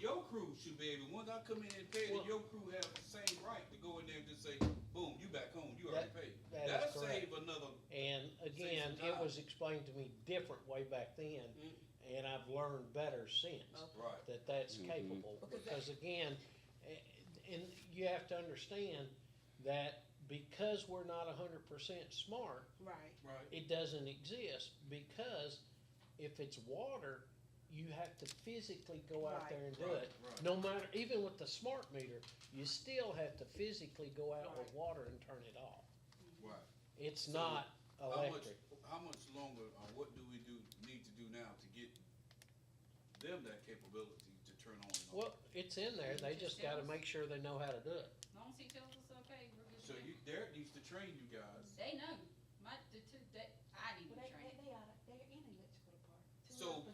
Your crew should be able, once I come in and pay, Well- then your crew have the same right to go in there and just say, boom, you back home, you already paid. that is That'll correct. save another, And again, some it time. was explained to me different way back then, and I've learned better since, right, that that's capable. Because again, and you have to understand that because we're not 100% smart, Right. right. it doesn't exist, because if it's water, you have to physically go out there and do Right, it. right. No matter, even with the smart meter, you still have to physically go out with Right. water and turn it off. Right. It's So, not How electric. much longer, or what do we need to do now to get them that capability to turn on and off? Well, it's in there, they just gotta make sure they know how to do it. as long as he tells us, okay, we're good. So to go. Derek needs to train you guys. They know, the two, that, I need to Well, train. they're in electrical department. So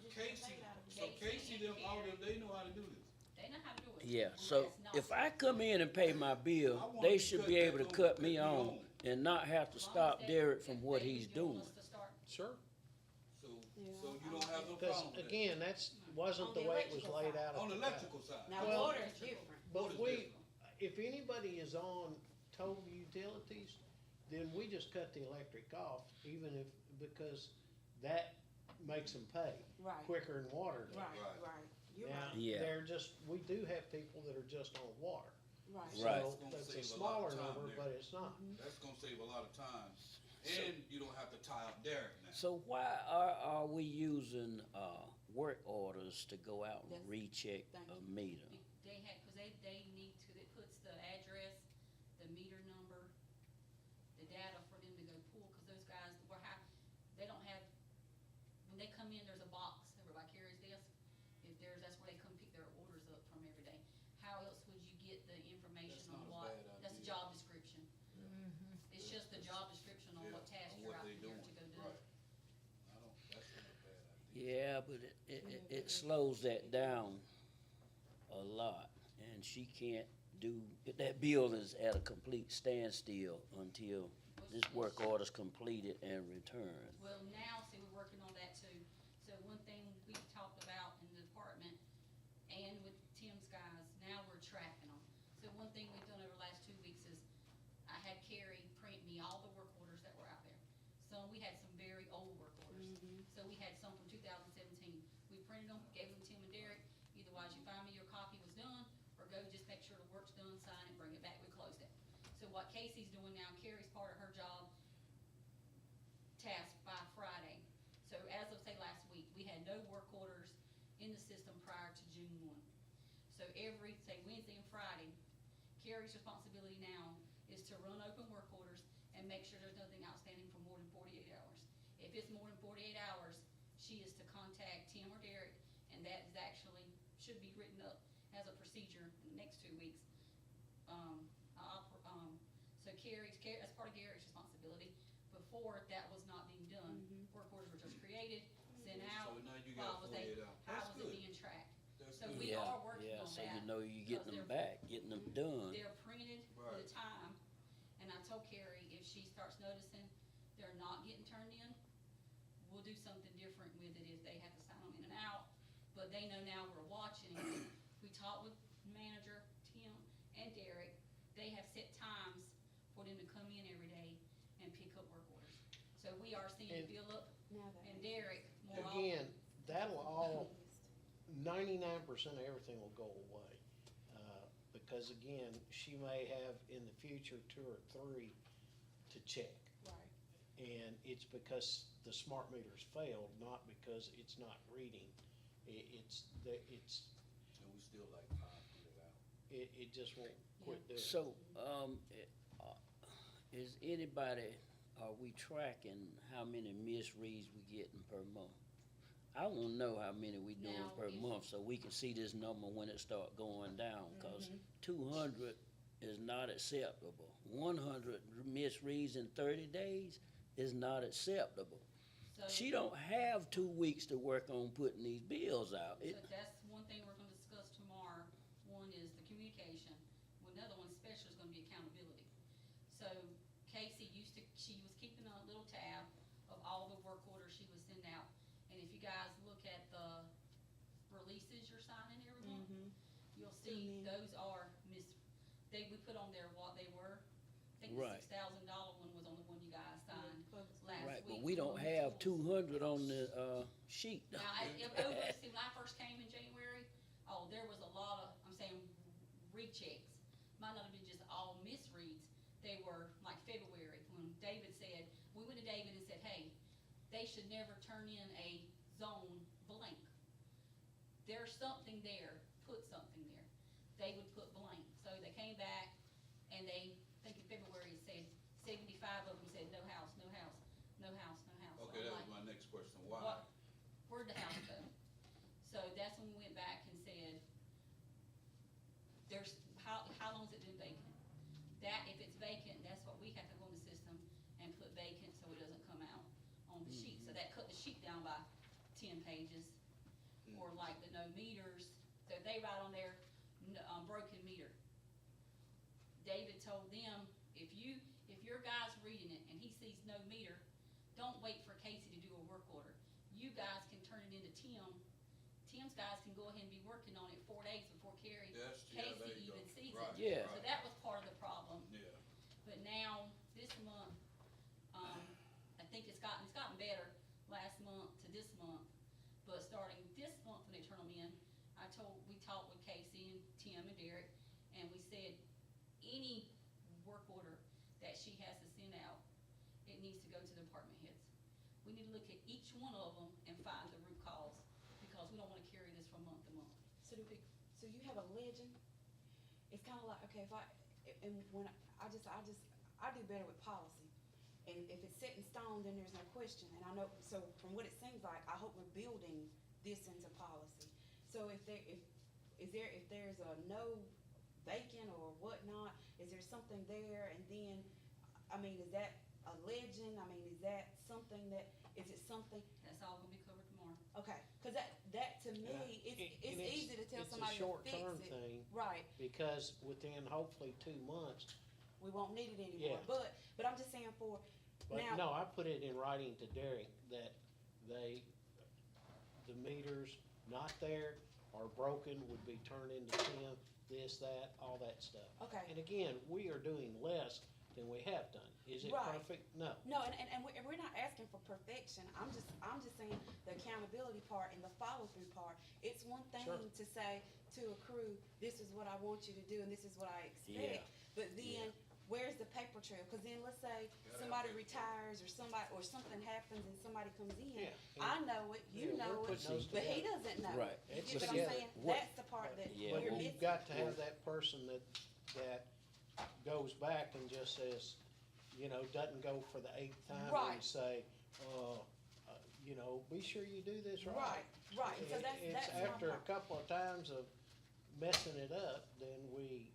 Casey, them, all them, they know how to do this. They know how to do it. Yeah, Only so that's not- if I come in and pay my bill, I want they to should cut be that able to on, cut me on on. and not have to as long stop as Derek if from what they he's just want doing. us to start Sure. So, Yeah, so you don't have no Because problem with that. again, wasn't On the the way it was electrical laid side. out at On the the time. electrical side. Now, Well- water is different. But Water's we, different. if anybody is on total utilities, then we just cut the electric off, even if, because that makes them pay Right. quicker than water does. Right, Right. right. You're Now, right. Yeah. they're just, we do have people that are just on water. Right. Right. So It's that's gonna a save a lot smaller of time number, there. but it's not. That's gonna save a lot of time, and you don't have to tie up Derek now. So why are we using, work orders to go out and That's- recheck thank a you. meter? They had, cause they need to, it puts the address, the meter number, the data for them to go pull, cause those guys, they don't have, when they come in, there's a box over by Carrie's desk. That's where they come pick their orders up from every day. How else would you get the information That's on not a what? bad That's a idea. job description. It's just the job description on Yeah, what task on you're what out they there doing, to go do. right. That's not a bad idea. Yeah, but it slows that down a lot, and she can't do, that bill is at a complete standstill until this work order's completed and returned. Well, now, see, we're working on that too. So one thing we talked about had Carrie print me all the work orders that were out there. Some, we had some very old work orders. So we had some from 2017. We printed them, gave them to Tim and Derek. Either wise, you find me your copy was done, or go just make sure the work's done, sign it, bring it back, we closed it. So what Casey's doing now, Carrie's part of her job task by Friday. So as of say last week, we had no work orders in the system prior to June 1. So every, say Wednesday and Friday, Carrie's responsibility now is to run open work orders and make sure there's nothing outstanding for more than 48 hours. If it's more than 48 hours, she is to contact Tim or Derek, and that is actually, should be written up as a procedure in the next 2 weeks. So that's part of Garrett's responsibility. Before, that was not being done. Work orders were just created, sent out. So now you got How was it 48 out. How That's was it good. being tracked? That's So good. we are working on So you that, know you're getting them because back, getting them done. They're printed for the Right. time, and I told Carrie, if she starts noticing they're not getting turned in, we'll do something different with it if they have to sign them in and out. But they know now we're watching. We talked with manager, Tim and Derek. They have set times for them to come in every day and pick up work orders. So we are seeing And- Philip Now that. and Derek more often. Again, that'll all, 99% of everything will go away. Because again, she may have in the future 2 or 3 to check. Right. And it's because the smart meters failed, not because it's not reading. It's, And we still like 500 out. it just won't quit doing it. So, is anybody, are we tracking how many misreads we getting per month? I wanna know how many we doing Now, per if- month, so we can see this number when it start going down, cause 200 is not acceptable. 100 misreads in 30 days is not acceptable. So- She don't have 2 weeks to work on putting these bills out. So that's one thing we're gonna discuss tomorrow. One is the communication. Another one special is gonna be accountability. So Casey she was keeping a little tab of all the work orders she would send out. And if you guys look at the releases you're signing every month, you'll see those are we put on there what they were. I think the Right. $6,000 one was on the one you guys signed last Right, week. but we don't have 200 on the, sheet. Now, see, when I first came in January, there was a lot of, I'm saying, rechecks. Might not have been just all misreads. They were like February, when David said, we went to David and said, hey, they should never turn in a zone blank. There's something there, put something there. They would put blank. So they came back and I think in February it said 75 of them said no house, no house, no house, no house. So Okay, I'm that like, was my next question. Why? where'd the house go? So that's when we went back and said, how long's it been vacant? That, if it's vacant, that's what we have to go in the system and put vacant so it doesn't come out on the sheet. So that cut the sheet down by 10 pages. Or like the no meters, so they write on there, broken meter. David told them, if your guy's reading it and he sees no meter, don't wait for Casey to do a work order. You guys can turn it into Tim. Tim's guys can go ahead and be working on it 4 days before Yeah, there Casey you go. even sees Right, it. Yeah. So that was part of the problem. Yeah. But now, this month, I think it's gotten better last month to this month. But starting this month when they turn them in, we talked with Casey and Tim and Derek, and we said, any work order that she has to send out, it needs to go to the department heads. We need to look at each one of them and find the root cause, because we don't wanna carry this from month to month. So you have a legend? It's kinda like, okay, and when I do better with policy. And if it's set in stone, then there's no question, and I know, so from what it seems like, I hope we're building this into policy. So if there's a no vacant or whatnot, is there something there, and then, I mean, is that a legend, I mean, is it something, That's all gonna be covered tomorrow. okay, cause that to me, it's And easy to tell somebody It's a to fix short-term it. thing, Right, because within hopefully 2 months, we won't need it anymore, Yeah. but I'm just saying but now. no, I put it in writing to Derek that the meters not there or broken would be turned into Tim, this, that, all that stuff. Okay. And again, we are doing less than we have done. Is it Right. perfect? No. No, and we're not asking for perfection. I'm just saying the accountability part and the follow-through part. It's one thing Sure. to say to a crew, this is what I want you to do and this is what I Yeah. expect. But then, where's the paper trail? Cause then let's say somebody retires or something happens and somebody comes in. Yeah. I know it, you Yeah, we're know it, putting those but he together. doesn't know Right. it. You It's get what I'm together. saying? What- That's the part that Yeah. But you're you've missing. got to have that person that goes back and just says, doesn't go for the 8th time and Right. say, be sure you do this right. Right, and so that's It's my after a part. couple of times of messing it up, then we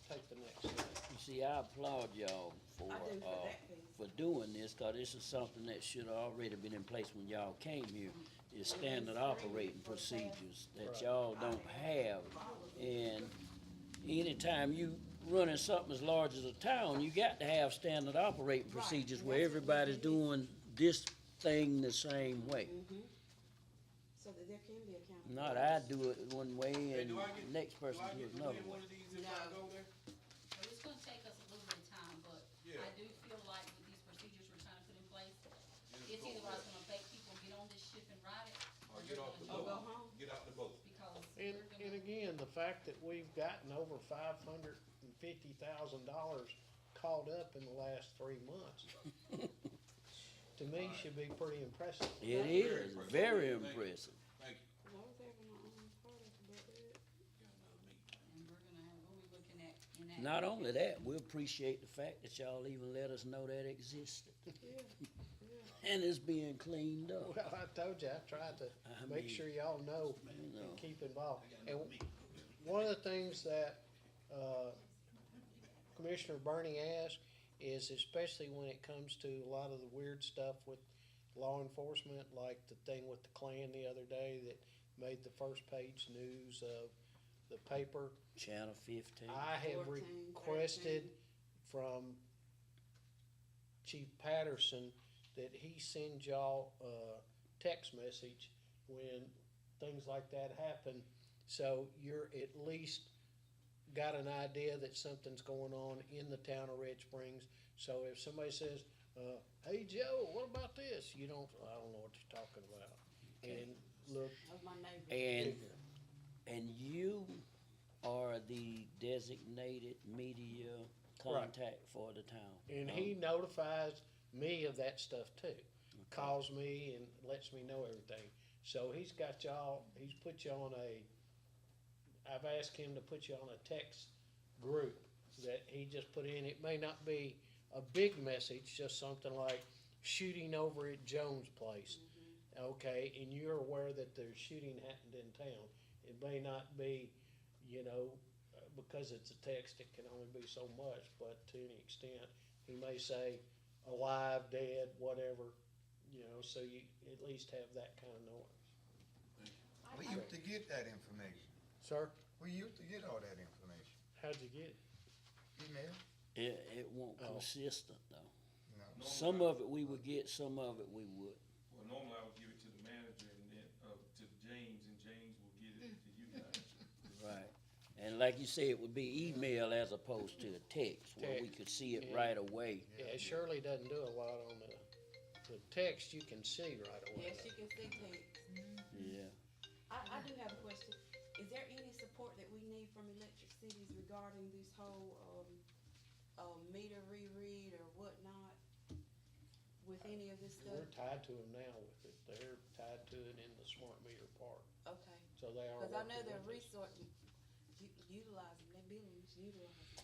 take the next step. You see, I applaud y'all for, I do for that piece. for doing this, cause this is something that should already been in place when y'all came here, is standard operating procedures that Right. y'all don't have. And anytime you running something as large as a town, you got to have standard operating Right, procedures and where that's what we everybody's do. doing this thing the same way. So that there can be accountability. Not I do it one way Hey, and do I the get, next do person I do get it to another win way. one of these if I No. go there? So it's gonna take us a little bit of time, but Yeah. I do feel like with these procedures we're trying to put in place, Just it's go either for I it. was gonna make people get on this ship and ride it, Or or get you're off the gonna Or go boat. home. Get out the boat. because And, we're and gonna, again, the fact that we've gotten over $550,000 called up in the last 3 months, to me, should be pretty impressive. It Very is, impressive. very Thank you. impressive. Thank you. I was having my own part of it, but Got another meeting. and we're gonna have, what we looking at in that. Not only that, we appreciate the fact that y'all even let us know that existed. yeah. And it's being cleaned up. Well, I told you, I tried to I make mean, sure y'all know you know. and keep involved. And one of the things that, Commissioner Bernie asked is especially when it comes to a lot of the weird stuff with law enforcement, like the thing with the Klan the other day that made the first page news of the paper. Channel 15. I have 14, requested 13. from Chief Patterson that he send y'all a text message when things like that happen, so you're at least got an idea that something's going on in the town of Red Springs. So if somebody says, hey Joe, what about this? I don't know what you're talking about. And look, That was my neighbor. And you are the designated media contact for the town. and he notifies me of that stuff too. Calls me and lets me know everything. So he's got y'all, he's put you on I've asked him to put you on a text group that he just put in. It may not be a big message, just something like shooting over at Jones' place. Okay, and you're aware that there's shooting happened in town. It may not be, because it's a text, it can only be so much, but to an extent, he may say alive, dead, whatever, so you at least have that kind of noise. We used to get that information. Sir, We used to get all that information. how'd you get it? Email, It won't Oh. consistent though. no. Some of it we would get, some of it we would. Well, normally I would give it to the manager and then, to James, and James will get it to you guys. Right. And like you say, it would be email as opposed to a text where we Text, could see it yeah. right away. Yeah, Shirley doesn't do a lot on the text you can see right away. Yes, you can see text. Yeah. I do have a question. Is there any support that we need from Electric Cities regarding this whole, meter reread or whatnot? With any of this stuff? We're tied to them now with it. They're tied to it in the smart meter part, Okay, so they are cause I know working they're with us. resorting, utilizing, their billings, utilizing,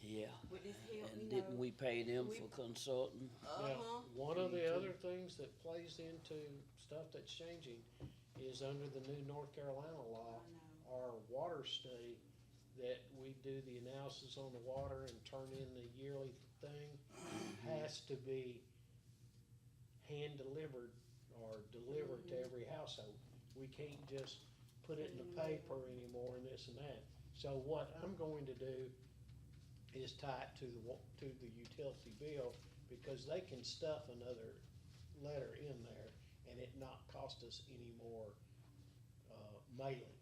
Yeah. with this help, And you didn't know. we pay them we- for consulting? Uh-huh, One of the Me too. other things that plays into stuff that's changing is under the new North Carolina law, I know. our water study, that we do the analysis on the water and turn in the yearly thing, has to be hand delivered or delivered to every household. We can't just put it in the paper anymore and this and that. So what I'm going to do is tie it to the utility bill, because they can stuff another letter in there and it not cost us any more, mailing.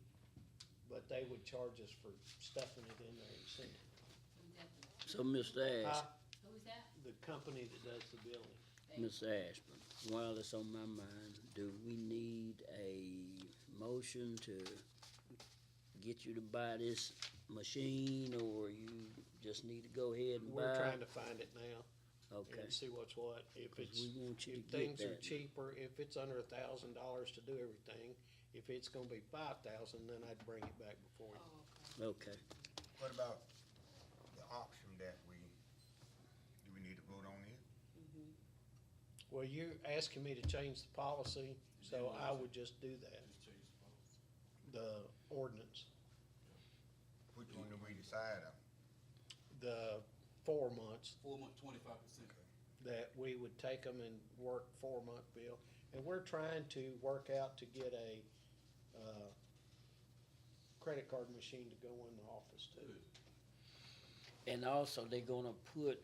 But they would charge us for stuffing it in there and sending it. So, Mr. Ash, Huh? Who's that? the company that does the billing. Ms. Ashburn, while it's on my mind, do we need a motion to get you to buy this machine, or you just need to go ahead and buy We're it? trying to find it now Okay, and see what's what. If 'cause it's, we want you if to get things are that. cheaper, if it's under $1,000 to do everything, if it's gonna be 5,000, then I'd bring it back before you. Oh, Okay, What about the option that do we need to vote on it? Well, you're asking me to change the policy, so I would just do that, Just change the policy. the ordinance, Which one do we decide on? the 4 months, 4 month, 25%. that we would take them and work 4-month bill. And we're trying to work out to get a, credit card machine to go in the office too. Good. and also they gonna put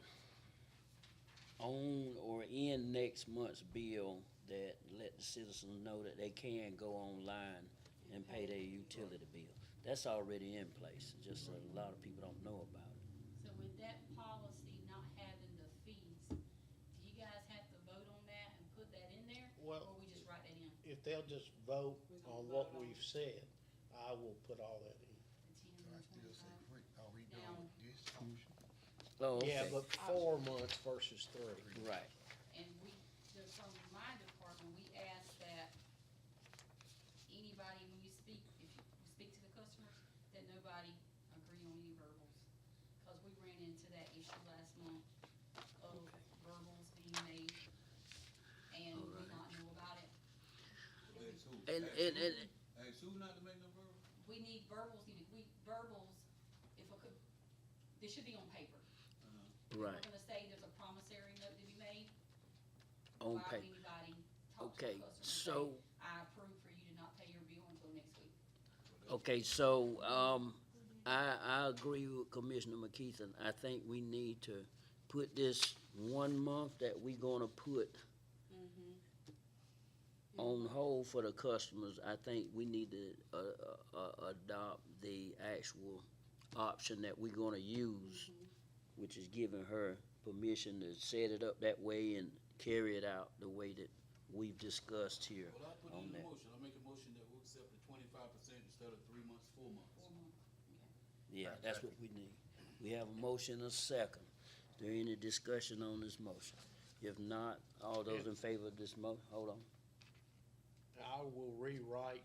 on or in next month's bill that let the citizens know that they can go online and pay their utility bill. That's already in place, just a lot of people don't know about it. So with that policy not having the fees, do you guys have to vote on that and put that in there? Well- Or we just write that in, If they'll just vote on what we've said, I will put all that in. the 10 So I and still say, 25? wait, are we Now- doing this option? Oh, Yeah, okay, but 4 months versus 3. right, And from my department, we ask that anybody, when you speak, if you speak to the customers, that nobody agree on any verbals. Cause we ran into that issue last month of verbals being made, and we not know about it. Ask who? and, Ask and, who? and, Ask who not to make no verbal? We need verbals, verbals, if I could, they should be on paper. right, We're gonna say there's a promissory note to be made. on Why would paper. anybody talk to Okay, a customer and so- say, I approve for you to not pay your bill until next week? Okay, so, I agree with Commissioner McKeith, and I think we need to put this 1 month that we gonna put on hold for the customers. I think we need to, adopt the actual option that we're gonna use, which is giving her permission to set it up that way and carry it out the way that we've discussed here Well, I'll put it on in the that. motion. I'll make a motion that we'll accept the 25% instead of 3 months, 4 months. 4 months, okay. Yeah, that's what we need. We have a motion and a second. Is there any discussion on this motion? If not, all those in favor of this hold on. I will rewrite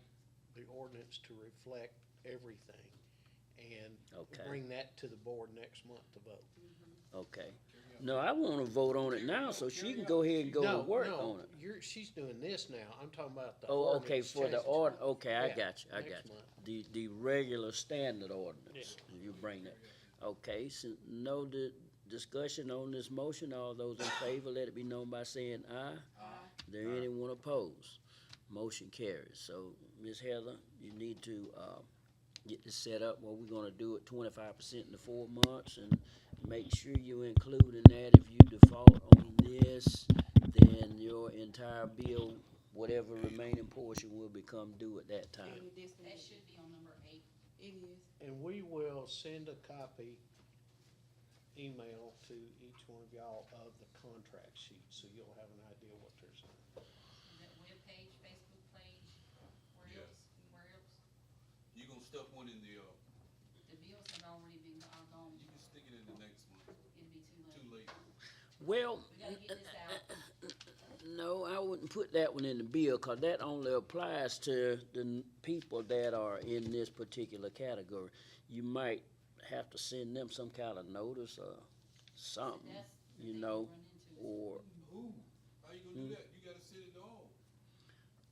the ordinance to reflect everything and Okay. bring that to the board next month to vote. Okay. No, I wanna vote on it now, so she can go ahead and go No, to work no, on it. she's doing this now. I'm talking about the Oh, okay, ordinance for the changes. order, okay, I Yeah, got you, I next got you. month. The regular standard ordinance, you bring that. Okay, so no discussion on this motion, all those in favor, let it be known by saying aye. There anyone opposed? Motion carries. So, Ms. Heather, you need to, get this set up, where we're gonna do it 25% in the 4 months, and make sure you include in that, if you default on this, then your entire bill, whatever remaining portion, will become due at that time. In addition, That should be on number 8. it is. And we will send a copy email to each one of y'all of the contract sheet, so you'll have an idea what they're saying. Is that webpage, Facebook page, where Yeah. else, where else? You gonna stuff one in the, The bills have already been, gone, you can stick it in the next month. it'd be too Too late. late. Well, We gotta get this out. no, I wouldn't put that one in the bill, cause that only applies to the people that are in this particular category. You might have to send them some kind of notice or something, That's the you thing know, we run into. or, Who? How you gonna do that? You gotta set it all.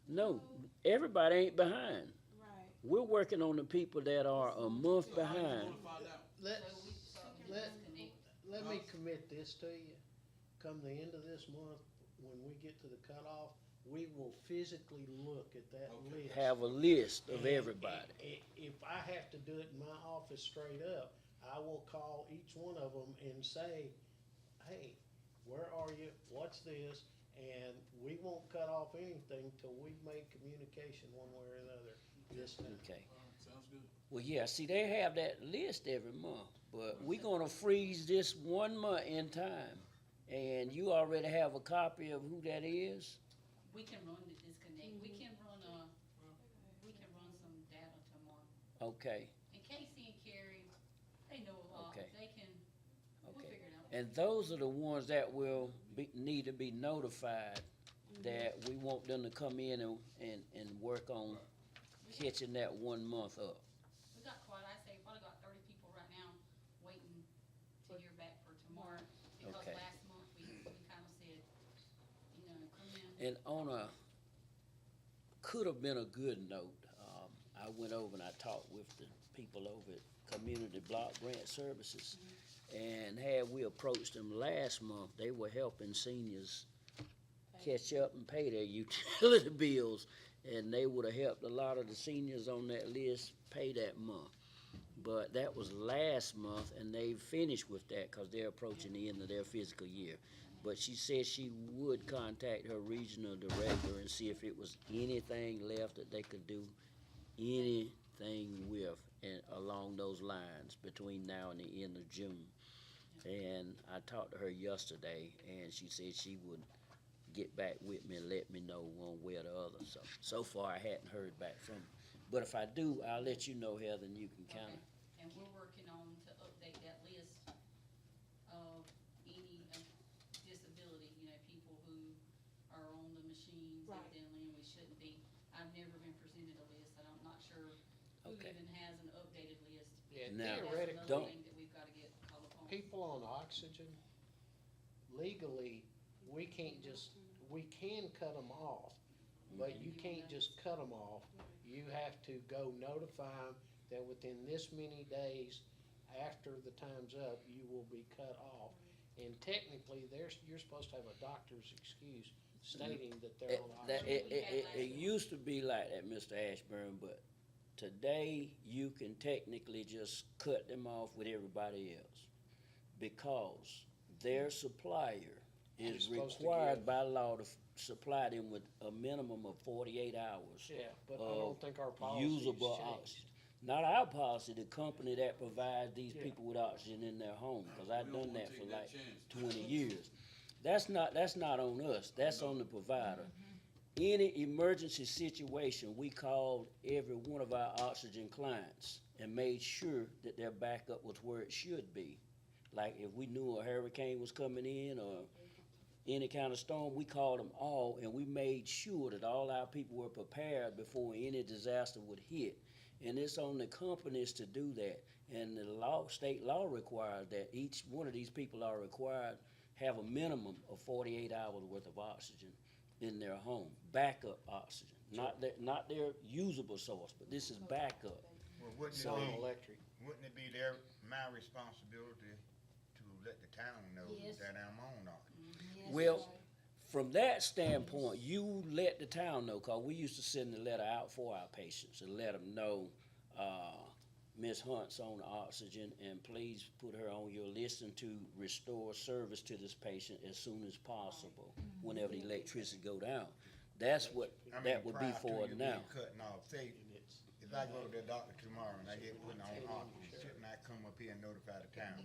no, everybody ain't behind. Right. We're working on the people that are a month So how you behind. gonna find out? Let's, So we start getting let, disconnect. let me commit this to you. Come the end of this month, when we get to the cutoff, we will physically look at that Okay. list. Have a list of And everybody. If I have to do it in my office straight up, I will call each one of them and say, hey, where are you? What's this? And we won't cut off anything till we've made communication one way or another this time. Okay. All right, sounds good. Well, yeah, see, they have that list every month, but we're gonna freeze this 1 month in time. And you already have a copy of who that is? We can run the disconnect, we can run some data tomorrow. Okay, And Casey and Carrie, they know a lot, Okay. they can, we'll okay. figure it out. And those are the ones that will need to be notified, that we want them to come in and work on catching that 1 month up. We got quite, I say, probably got 30 people right now waiting to hear back for tomorrow. Because Okay. last month, we kind of said, you know, come in. And on a, could have been a good note, I went over and I talked with the people over at Community Block Grant Services. And had we approached them last month, they were helping seniors catch up and pay their utility bills. And they would have helped a lot of the seniors on that list pay that month. But that was last month, and they finished with that because they're approaching the end of their fiscal year. But she said she would contact her regional director and see if it was anything left that they could do anything with and along those lines between now and the end of June. And I talked to her yesterday, and she said she would get back with me and let me know one way or the other. So far I hadn't heard back from her. But if I do, I'll let you know, Heather, and you can kind of. Okay. And we're working on to update that list of any disability, you know, people who are on the machines Right. evidently, and we shouldn't be. I've never been presented a list, and I'm not sure who Okay. even has an updated list. Yeah, Now, That's theoretically, another don't- thing that we've gotta get called upon. people on oxygen, legally, we can't just, we can cut them off, but you can't just cut them off. You have to go notify them that within this many days after the time's up, you will be cut off. And technically, you're supposed to have a doctor's excuse stating that they're on oxygen. It used to be like that, Mr. Ashburn, but today you can technically just cut them off with everybody else because their supplier Is is supposed to required give- by law to supply them with a minimum of 48 hours. Yeah, but I don't think our policy has Usable changed. oxygen. Not our policy, the company that provides these Yeah. people with oxygen in their home, cause I've We don't done wanna that take for that like chance. 20 years. That's not on us, that's on the provider. Any emergency situation, we called every one of our oxygen clients and made sure that their backup was where it should be. Like if we knew a hurricane was coming in or any kind of storm, we called them all and we made sure that all our people were prepared before any disaster would hit. And it's on the companies to do that. And the law, state law requires that each one of these people are required have a minimum of 48 hours worth of oxygen in their home, backup oxygen, not their usable source, but this is backup. Well, wouldn't It's on it be, electric. wouldn't it be my responsibility to let the town know Yes. that I'm on oxygen? Well, from that standpoint, you let the town know, cause we used to send the letter out for our patients and let them know, Ms. Hunt's on oxygen, and please put her on your list and to restore service to this patient as soon as possible, whenever the electricity go down. That's what I mean, that would be prior to for you now. being Cutting off, say, And it's, if I go to the doctor tomorrow and I get put on oxygen, shouldn't I come up here and notify the town?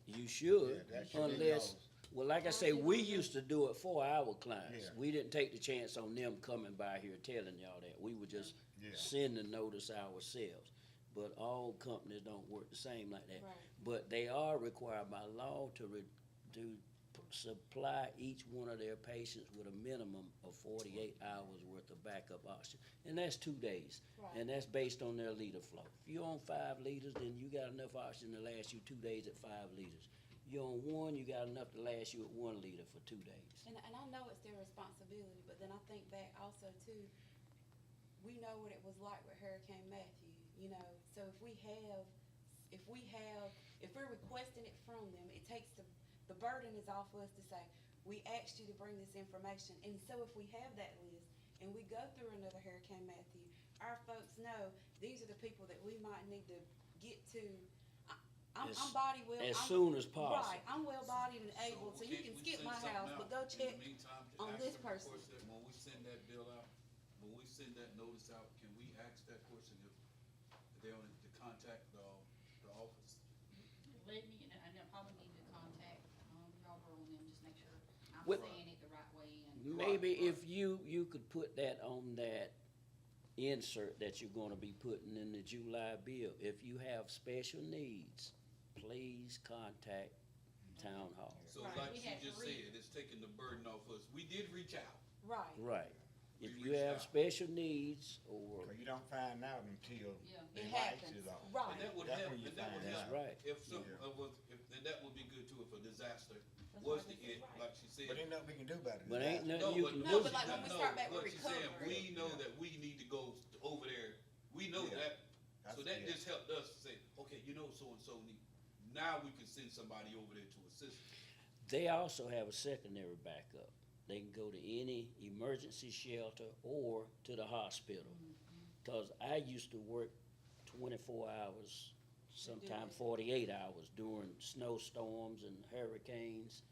You should, Yeah, that should be unless, well, like I say, we used to do it for our clients. Yeah. We didn't take the chance on them coming by here telling y'all that. We would just Yeah. send the notice ourselves. But all companies don't work the same like that. Right. But they are required by law to supply each one of their patients with a minimum of 48 hours worth of backup oxygen. And that's 2 days. Right. And that's based on their liter flow. If you're on 5 liters, then you got enough oxygen to last you 2 days at 5 liters. You're on 1, you got enough to last you at 1 liter for 2 days. And I know it's their responsibility, but then I think back also too, we know what it was like with Hurricane Matthew, you know, so if we're requesting it from them, it takes the burden is off us to say, we asked you to bring this information, and so if we have that list, and we go through another Hurricane Matthew, our folks know, these are the people that we might need to get to. I'm body well. As I'm- soon as possible. Right, I'm well-bodied and able, so you can't can we skip send my something house, out but go in the check meantime to on ask this them, of person. course, that when we send that bill out, when we send that notice out, can we ask that person if they're on to contact the office? Let me, and I probably need to contact, Robert on them just make sure I'm Well- saying it the right way and. Maybe Right, if you could put that on that insert that you're gonna be putting in the July bill, if you have special needs, please contact town hall. So Right, like we she had just three. said, it's taking the burden off us. We did reach out. Right. Right. If We you reached have out. special needs or, So you don't find out until Yeah. the It lights happens, is on. right. And that would That's help, when you and that would find help. out. right. If some, Yeah. and that would be good too, if a disaster That's was why to they hit, said right. like she said. But ain't nothing we can do about it. But ain't now. nothing you can No, do. but like when we start back with What she's saying, recovery. we know Yeah. that we need to go over there, we know Yeah. that, so That's- that yeah. just helped us to say, okay, you know, so-and-so need, now we can send somebody over there to assist. They also have a secondary backup. They can go to any emergency shelter or to the hospital. Cause I used to work 24 hours, sometimes 48 hours during snowstorms and hurricanes.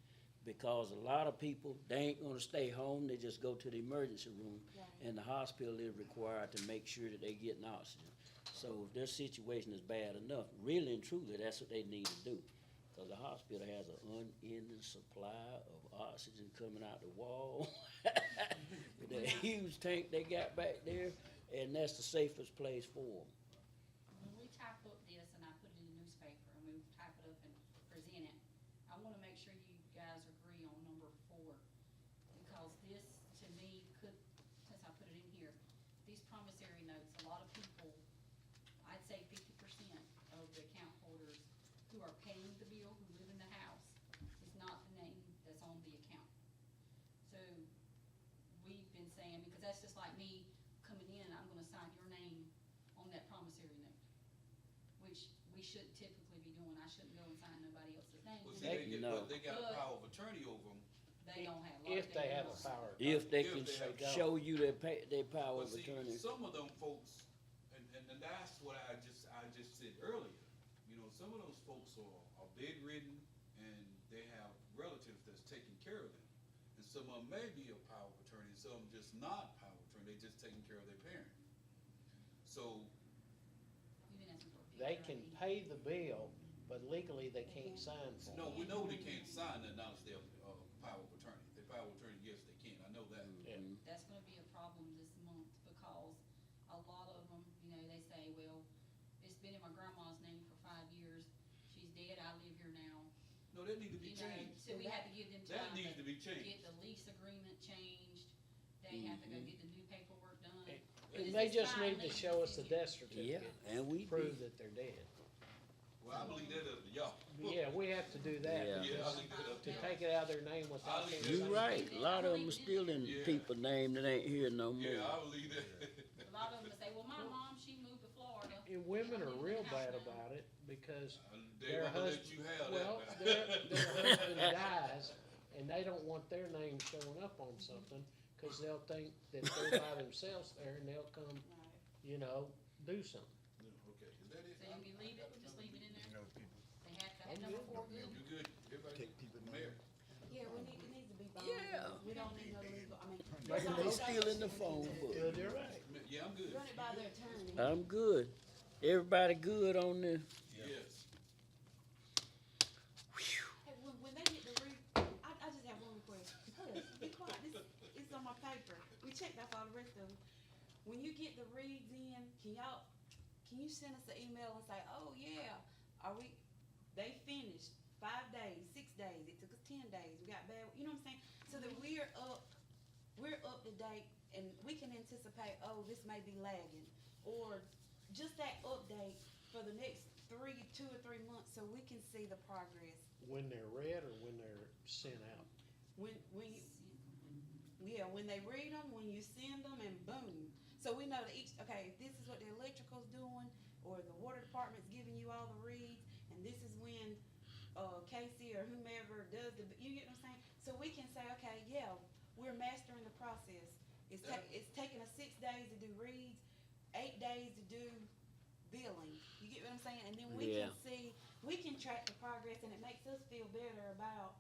Because a lot of people, they ain't gonna stay home, they just go to the emergency room. Right. And the hospital is required to make sure that they getting oxygen. So if their situation is bad enough, really and truly, that's what they need to do. Cause the hospital has an unending supply of oxygen coming out the wall. With that huge tank they got back there, and that's the safest place for them. When we type up this and I put it in the newspaper and we type it up and present it, I wanna make sure you guys agree on number 4. Because this, to me, could, since I put it in here, these promissory notes, a lot of people, I'd say 50% of the account holders who are paying the bill, who live in the house, is not the name that's on the account. So, we've been saying, because that's just like me coming in, I'm gonna sign your name on that promissory note, which we shouldn't typically be doing. I shouldn't go and sign nobody else's name. But 'cause see, they get, No. but they got a But- power of attorney over them. They don't have. a lot If of they them have a don't. power. If they If can they have- show you their power But of see, attorney. some of them folks, and that's what I just said earlier, you know, some of those folks are bedridden and they have relatives that's taking care of them. And some of them may be a power of attorney, some of them just not power of attorney, they just taking care of their parent. So, You've been asking for a They picture, can I think. pay the bill, but legally they can't sign for no, it. we know they can't sign that unless they're, power of attorney. If they're power of attorney, yes, they can, I know that. Yeah. That's gonna be a problem this month because a lot of them, you know, they say, well, it's been in my grandma's name for 5 years. She's dead, I live here now. No, that need to be You know, changed. so we have to give them That time needs to be to get changed. the lease agreement changed. They have to go get the new paperwork done. And- But And it's they this just fine need to lease show us the tenure. death certificate, And we prove did. that they're dead. Well, I believe that up to y'all. Yeah, we have to do that, Yeah. Yeah, I because leave that up to to y'all. take it out of their name without. I'll leave them that You saying- right, a lot of them are still in Yeah. people's name that ain't here no more. Yeah, I believe that. A lot of them say, well, my mom, she moved to Florida. And women I are live in real the house bad now." about it, because They their won't let husband, you have well, that. their husband dies, and they don't want their name showing up on something, cause they'll think that they're by themselves there, and they'll come, Right. you know, do something. Okay, is that it? So you can leave it, just leave it in You there. know, people They have to I'm have number good. 4 good. You good? Everybody? take people. Mayor? Yeah, it needs to be bond. Yeah. We don't need no legal, I mean. Like there's they no still in the statute phone we can do. book. Good, you're right. Yeah, I'm good. Run it by their attorney. I'm good. Everybody good on this? Yes. Hey, when they get the I just have one request. Hush, be quiet, it's on my paper. We checked off all the rest of them. When you get the reads in, can you send us an email and say, oh yeah, they finished 5 days, 6 days, it took us 10 days, we got bad, you know what I'm saying? So that we're up to date and we can anticipate, oh, this may be lagging. Or just that update for the next 2 or 3 months so we can see the progress. When they're read or when they're sent out. When they read them, when you send them, and boom. So we know that if this is what the electrical's doing, or the water department's giving you all the reads, and this is when, Casey or whomever does you get what I'm saying? So we can say, okay, yeah, we're mastering the process. It's taking us 6 days to do reads, 8 days to do billing. You get what I'm saying? And then we Yeah. can see, we can track the progress, and it makes us feel better about,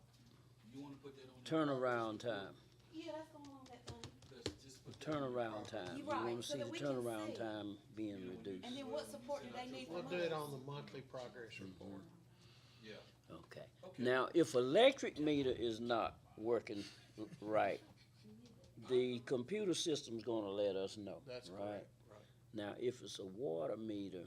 You wanna put that on? the- Turnaround time, yeah, that's going on that thing. Let's just put that on the turnaround property. time. You You're right, wanna so see that the we can turnaround see. time being reduced. And then what support do they need We'll from do it us? on the monthly progress report. Yeah. Okay. Okay. Now, if electric meter is not working right, the computer system's gonna let us know, That's right? correct, right, Now, if it's a water meter,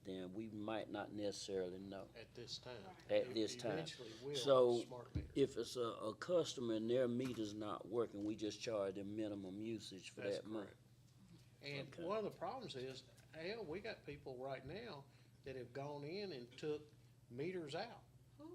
then we might not necessarily know. at this time. At this time. Eventually will, So, with smart meters. If it's a customer and their meter's not working, we just charge them minimum usage for That's that month. correct. And Okay. one of the problems is, hell, we got people right now that have gone in and took meters out.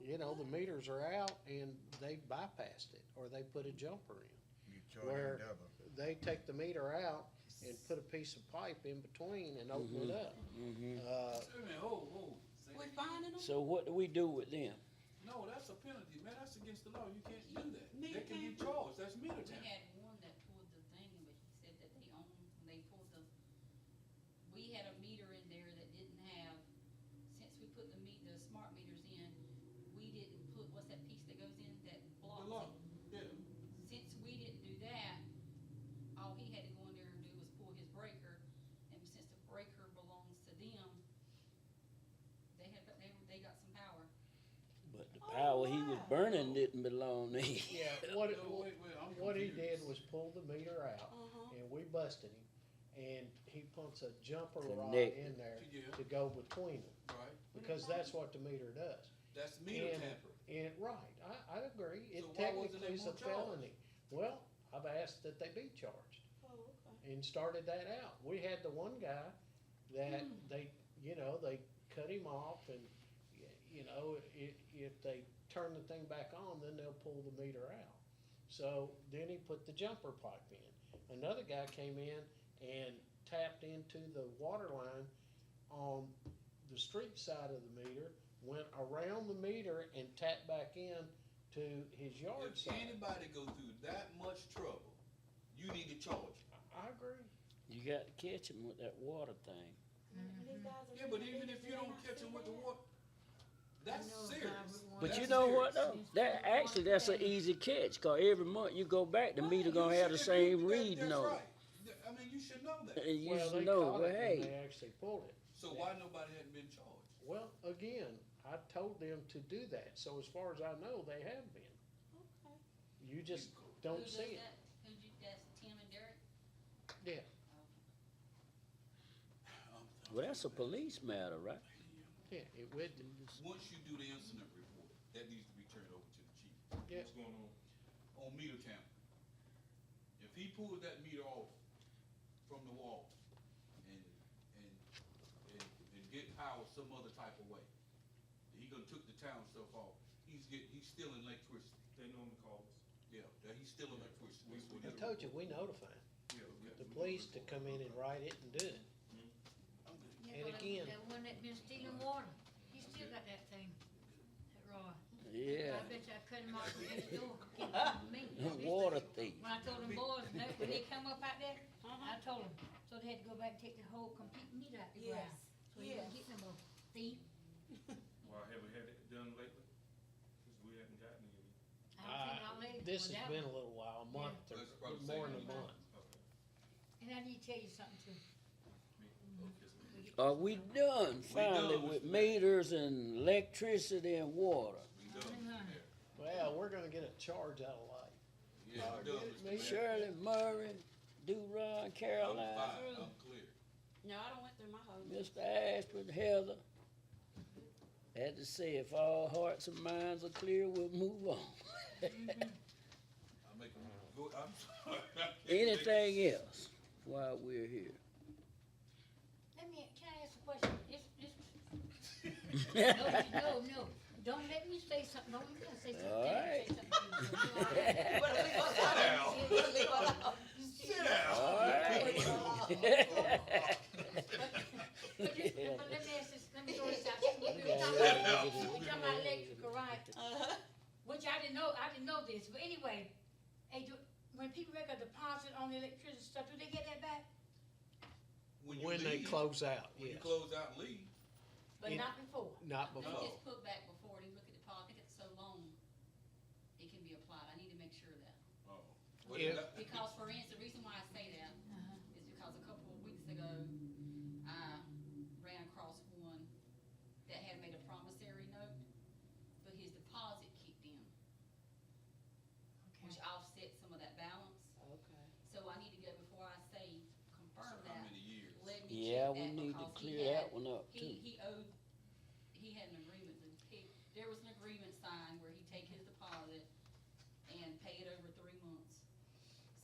You know, the meters are out and they bypassed it, or they put a jumper in. You Where charge double. they take the meter out and put a piece of pipe in between and open it up. Wait a minute, hold. Say We that again. finding them? So what do we do with them? No, that's a penalty, man, that's against the law, you can't do that. Meter They can be tamper? charged, that's meter We tamper. had one that pulled the thing, but he said that they own, when they pulled the, we had a meter in there that didn't have, since we put the smart meters in, we didn't put, what's that piece that goes in that The blocks law, it? yeah. Since we didn't do that, all he had to go in there and do was pull his breaker, and since the breaker belongs to them, they got some power. But the power he was wow. burning didn't belong to him. Yeah, what, No, wait, I'm what he confused. did was pull the meter out, Uh-huh. and we busted him, and he puts a jumper rod Connected. in there Yeah. to go between them, Right, because that's what the meter does. that's meter And- tamper. And, right, I agree, it So why wasn't technically they is a more charged? felony. Well, I've asked that they be charged, Oh, okay. and started that out. We had the one guy that Hmm. they, you know, they cut him off, and, you know, if they turn the thing back on, then they'll pull the meter out. So then he put the jumper pipe in. Another guy came in and tapped into the water line on the street side of the meter, went around the meter and tapped back in to his yard If side. anybody go through that much trouble, you need to charge them. I agree. You got to catch him with that water thing. These guys are Yeah, but really even big, if they you don't not catch see them with the that. water, that's serious. But you That's know what serious. though? That actually, that's an easy catch, cause every month you go back, the meter gonna You have the should- same that- reading that's on right. it. I mean, you should know that. And you Well, should they know, caught well, it when hey, they actually pulled it. So why nobody hadn't been charged? Well, again, I told them to do that, so as far as I know, they have been. Okay. You just Who don't does see it. that? That's Tim and Derek? Yeah, well, that's a police matter, right? yeah, it would, Once you do the incident report, that needs to be turned over to the chief. yeah. What's going on? On meter tamper. If he pulls that meter off from the wall and, and get power some other type of way, he gonna took the town stuff off, he's stealing electricity. They normally call us. Yeah, that he's stealing electricity. That's what I he's told you, reporting. we notify 'em. Yeah. The police to come in and write it and do it. I'm good. And again- That one that been stealing water, he still got that thing, that rod. Yeah, I bet you I cut him off from next door, get him from me. water thief. When I told them boys, when they come up out there, Uh-huh. I told them, so they had to go back and take the whole complete meter out the Yes, ground. So you don't yes. get no more thief. Well, have we had it done lately? Cause we haven't gotten any. I don't think I'll let it This go has that been a one. little while, a month or Let's probably more say than a that. month. Okay. And I need to tell you something too. Yes, ma'am. Are we done finally done, with Mr. Mayor. meters and electricity and water? We done, Hang on. Mayor. Well, we're gonna get a charge out of light. Yeah, we done, Mr. Mayor. Shirley, Murray, Do-Ron, I'm Caroline, fine, I'm clear. No, I don't went through my whole. Mr. Ashford, Heather. Had to say, if all hearts and minds are clear, we'll move on. I make them go, I'm sorry. Anything else while we're here? Can I ask a question? No, don't let me say something, don't let me say something. All right. Say something to you. Well, leave us alone. We'll leave us alone. All right. But let me ask this, let me throw this out. We talking about electrical, right? Uh-huh. Which I didn't know this, but anyway, hey, when people make a deposit on the electricity stuff, do they get that back? you When they leave, close out, When you yes, close out and leave, But It- not before. not They before. just put back before, they look at the policy, I think it's so long, it can be applied, I need to make sure of that. oh. Well, If- that- Because for instance, the reason why I say that is because a couple of weeks ago, I ran across one that had made a promissory note, but his clear that one up too. He owed, he had an agreement, there was an agreement signed where he'd take his deposit and pay it over 3 months.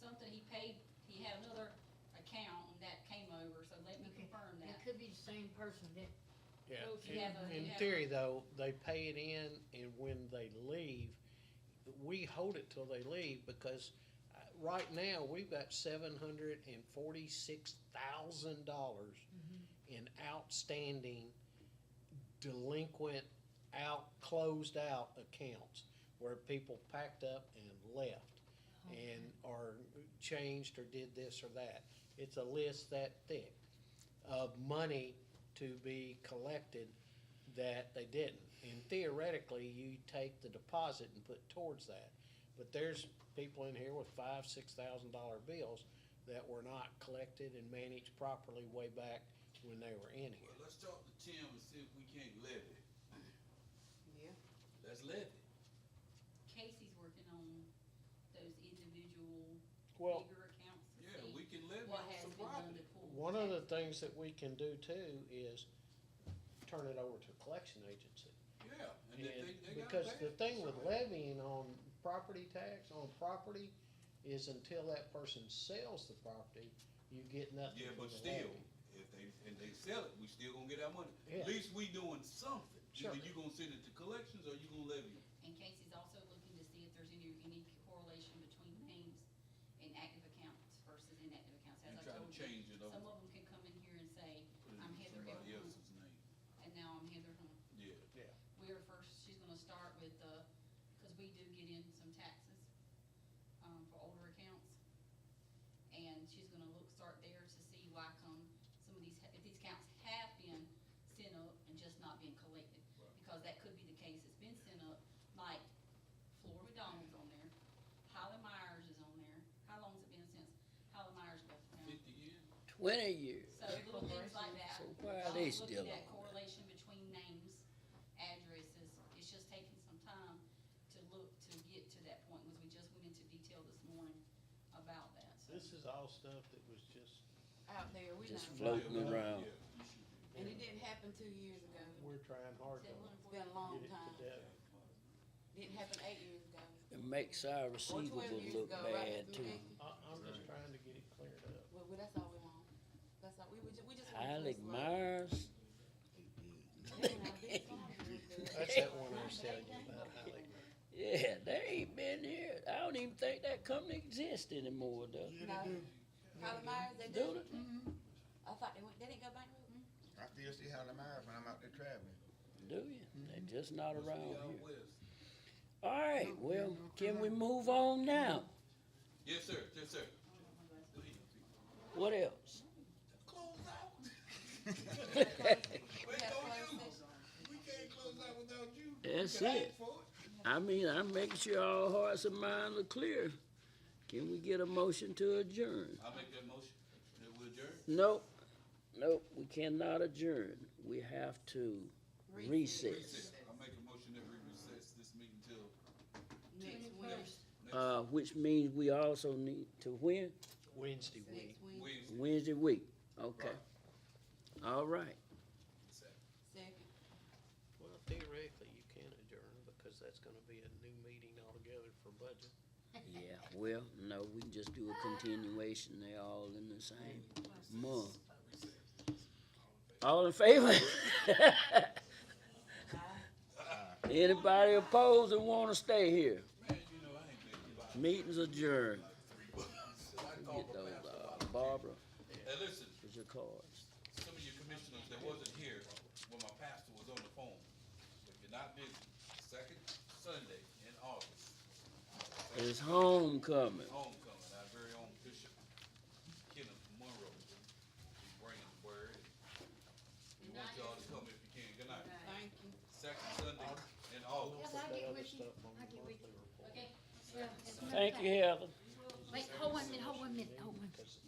Something he paid, he had another account and that came over, so let me Okay. confirm It that. could be the same person that, Yeah, Well, if you have a- in you have theory though, they pay it in and when they leave, we hold it till they leave because right now, we've got $746,000 in outstanding delinquent, closed out accounts where people packed up and left and or changed or did this or that. It's a list that thick of money to be collected that they didn't. And theoretically, you take the deposit and put towards that. But there's people in here with $5,000-6,000 bills that were not collected and managed properly way back when they were in here. Well, let's talk to Tim and see if we can't levy. Yeah. Let's levy. Casey's working on those individual Well, bigger accounts to Yeah, see we can levy what on has some been done property. to pull. one of the things that we can do too is turn it over to a collection agency. Yeah, and And they gotta because pay the it. thing with levying on property tax, on property, is until that person sells the property, you get nothing Yeah, for but the still, levy. if they sell it, we still gonna get our money. Yeah. At least we doing something. Sure. Either you gonna send it to collections or you gonna levy it. And Casey's also looking to see if there's any correlation between names and active accounts versus inactive accounts. As You I try to told you, change it over, some of them can come in here and say, put it I'm in Heather somebody Everhart, else's name. and now I'm Heather Hunt. Yeah. We are first, she's gonna start with, cause we do get in some taxes, for older accounts. And she's gonna start there to see why come some of these, if these accounts have been sent up and just not being collected. Right. Because that could be the case, it's been sent up, like Flora McDonald's on there, Holly Myers is on there. How long's it been since Holly Myers left town? 50 years? 20 years. So little things like that. So why are they Looking still at on? correlation between names, addresses, it's just taking some time to look, to get to that point, because we just went into detail this morning about that, so. This is all stuff that was just, Out there, we Just know. floating around. Yeah, you should be. And it didn't happen 2 years ago. we're trying hard to It's been a long get it time. together. Didn't happen 8 years ago. It makes our Or 12 receivable years look ago, right? bad too. I'm just trying to get it cleared up. Well, that's all we want. That's all, we just want to Alec clear it up. Myers, That's that one I was telling you about, Alec. yeah, they ain't been here. I don't even think that company exists anymore though. No. Holly Myers, they Do did. they? I thought they didn't go bankrupt. I still see Holly Myers when I'm out there traveling. Do you? They're just not Must be around out here. west. All right, well, can we move on now? Yes, sir, yes, sir. What else? Close out. We Wait had a on closed you. session. We can't close out without you. That's We can it. ask for I mean, I'm making sure all hearts and minds are clear. Can we get a motion to adjourn? I'll make that motion. That we adjourn. Nope, we cannot adjourn. We have to recess. I'll make a motion that we recess this meeting till Next Wednesday. Which means we also need to when? Wednesday week. Next Wednesday. Wednesday. Wednesday week. Okay. All right. Second. Well, theoretically, you can adjourn because that's gonna be a new meeting altogether for budget. Yeah, well, no, we can just do a continuation. They're all in the same month. All in favor? Anybody opposed and wanna stay here? Man, you know, I ain't been about Meeting's adjourned. it. Get those, Barbara, Hey, listen, here's your cards. some of you commissioners that wasn't here when my pastor was on the phone. If you're not busy, second Sunday in August, It's homecoming. homecoming, our very own Bishop Kenneth Monroe is bringing the word. We want y'all to come if you can. Good night. Thank you. Second Sunday in August. yes, That I'll get other with you, stuff on I'll the get with you. monthly report. Okay. Yeah, as a matter of Thank you, fact- Heather. Wait, hold 1 minute, hold 1 minute, hold 1. Because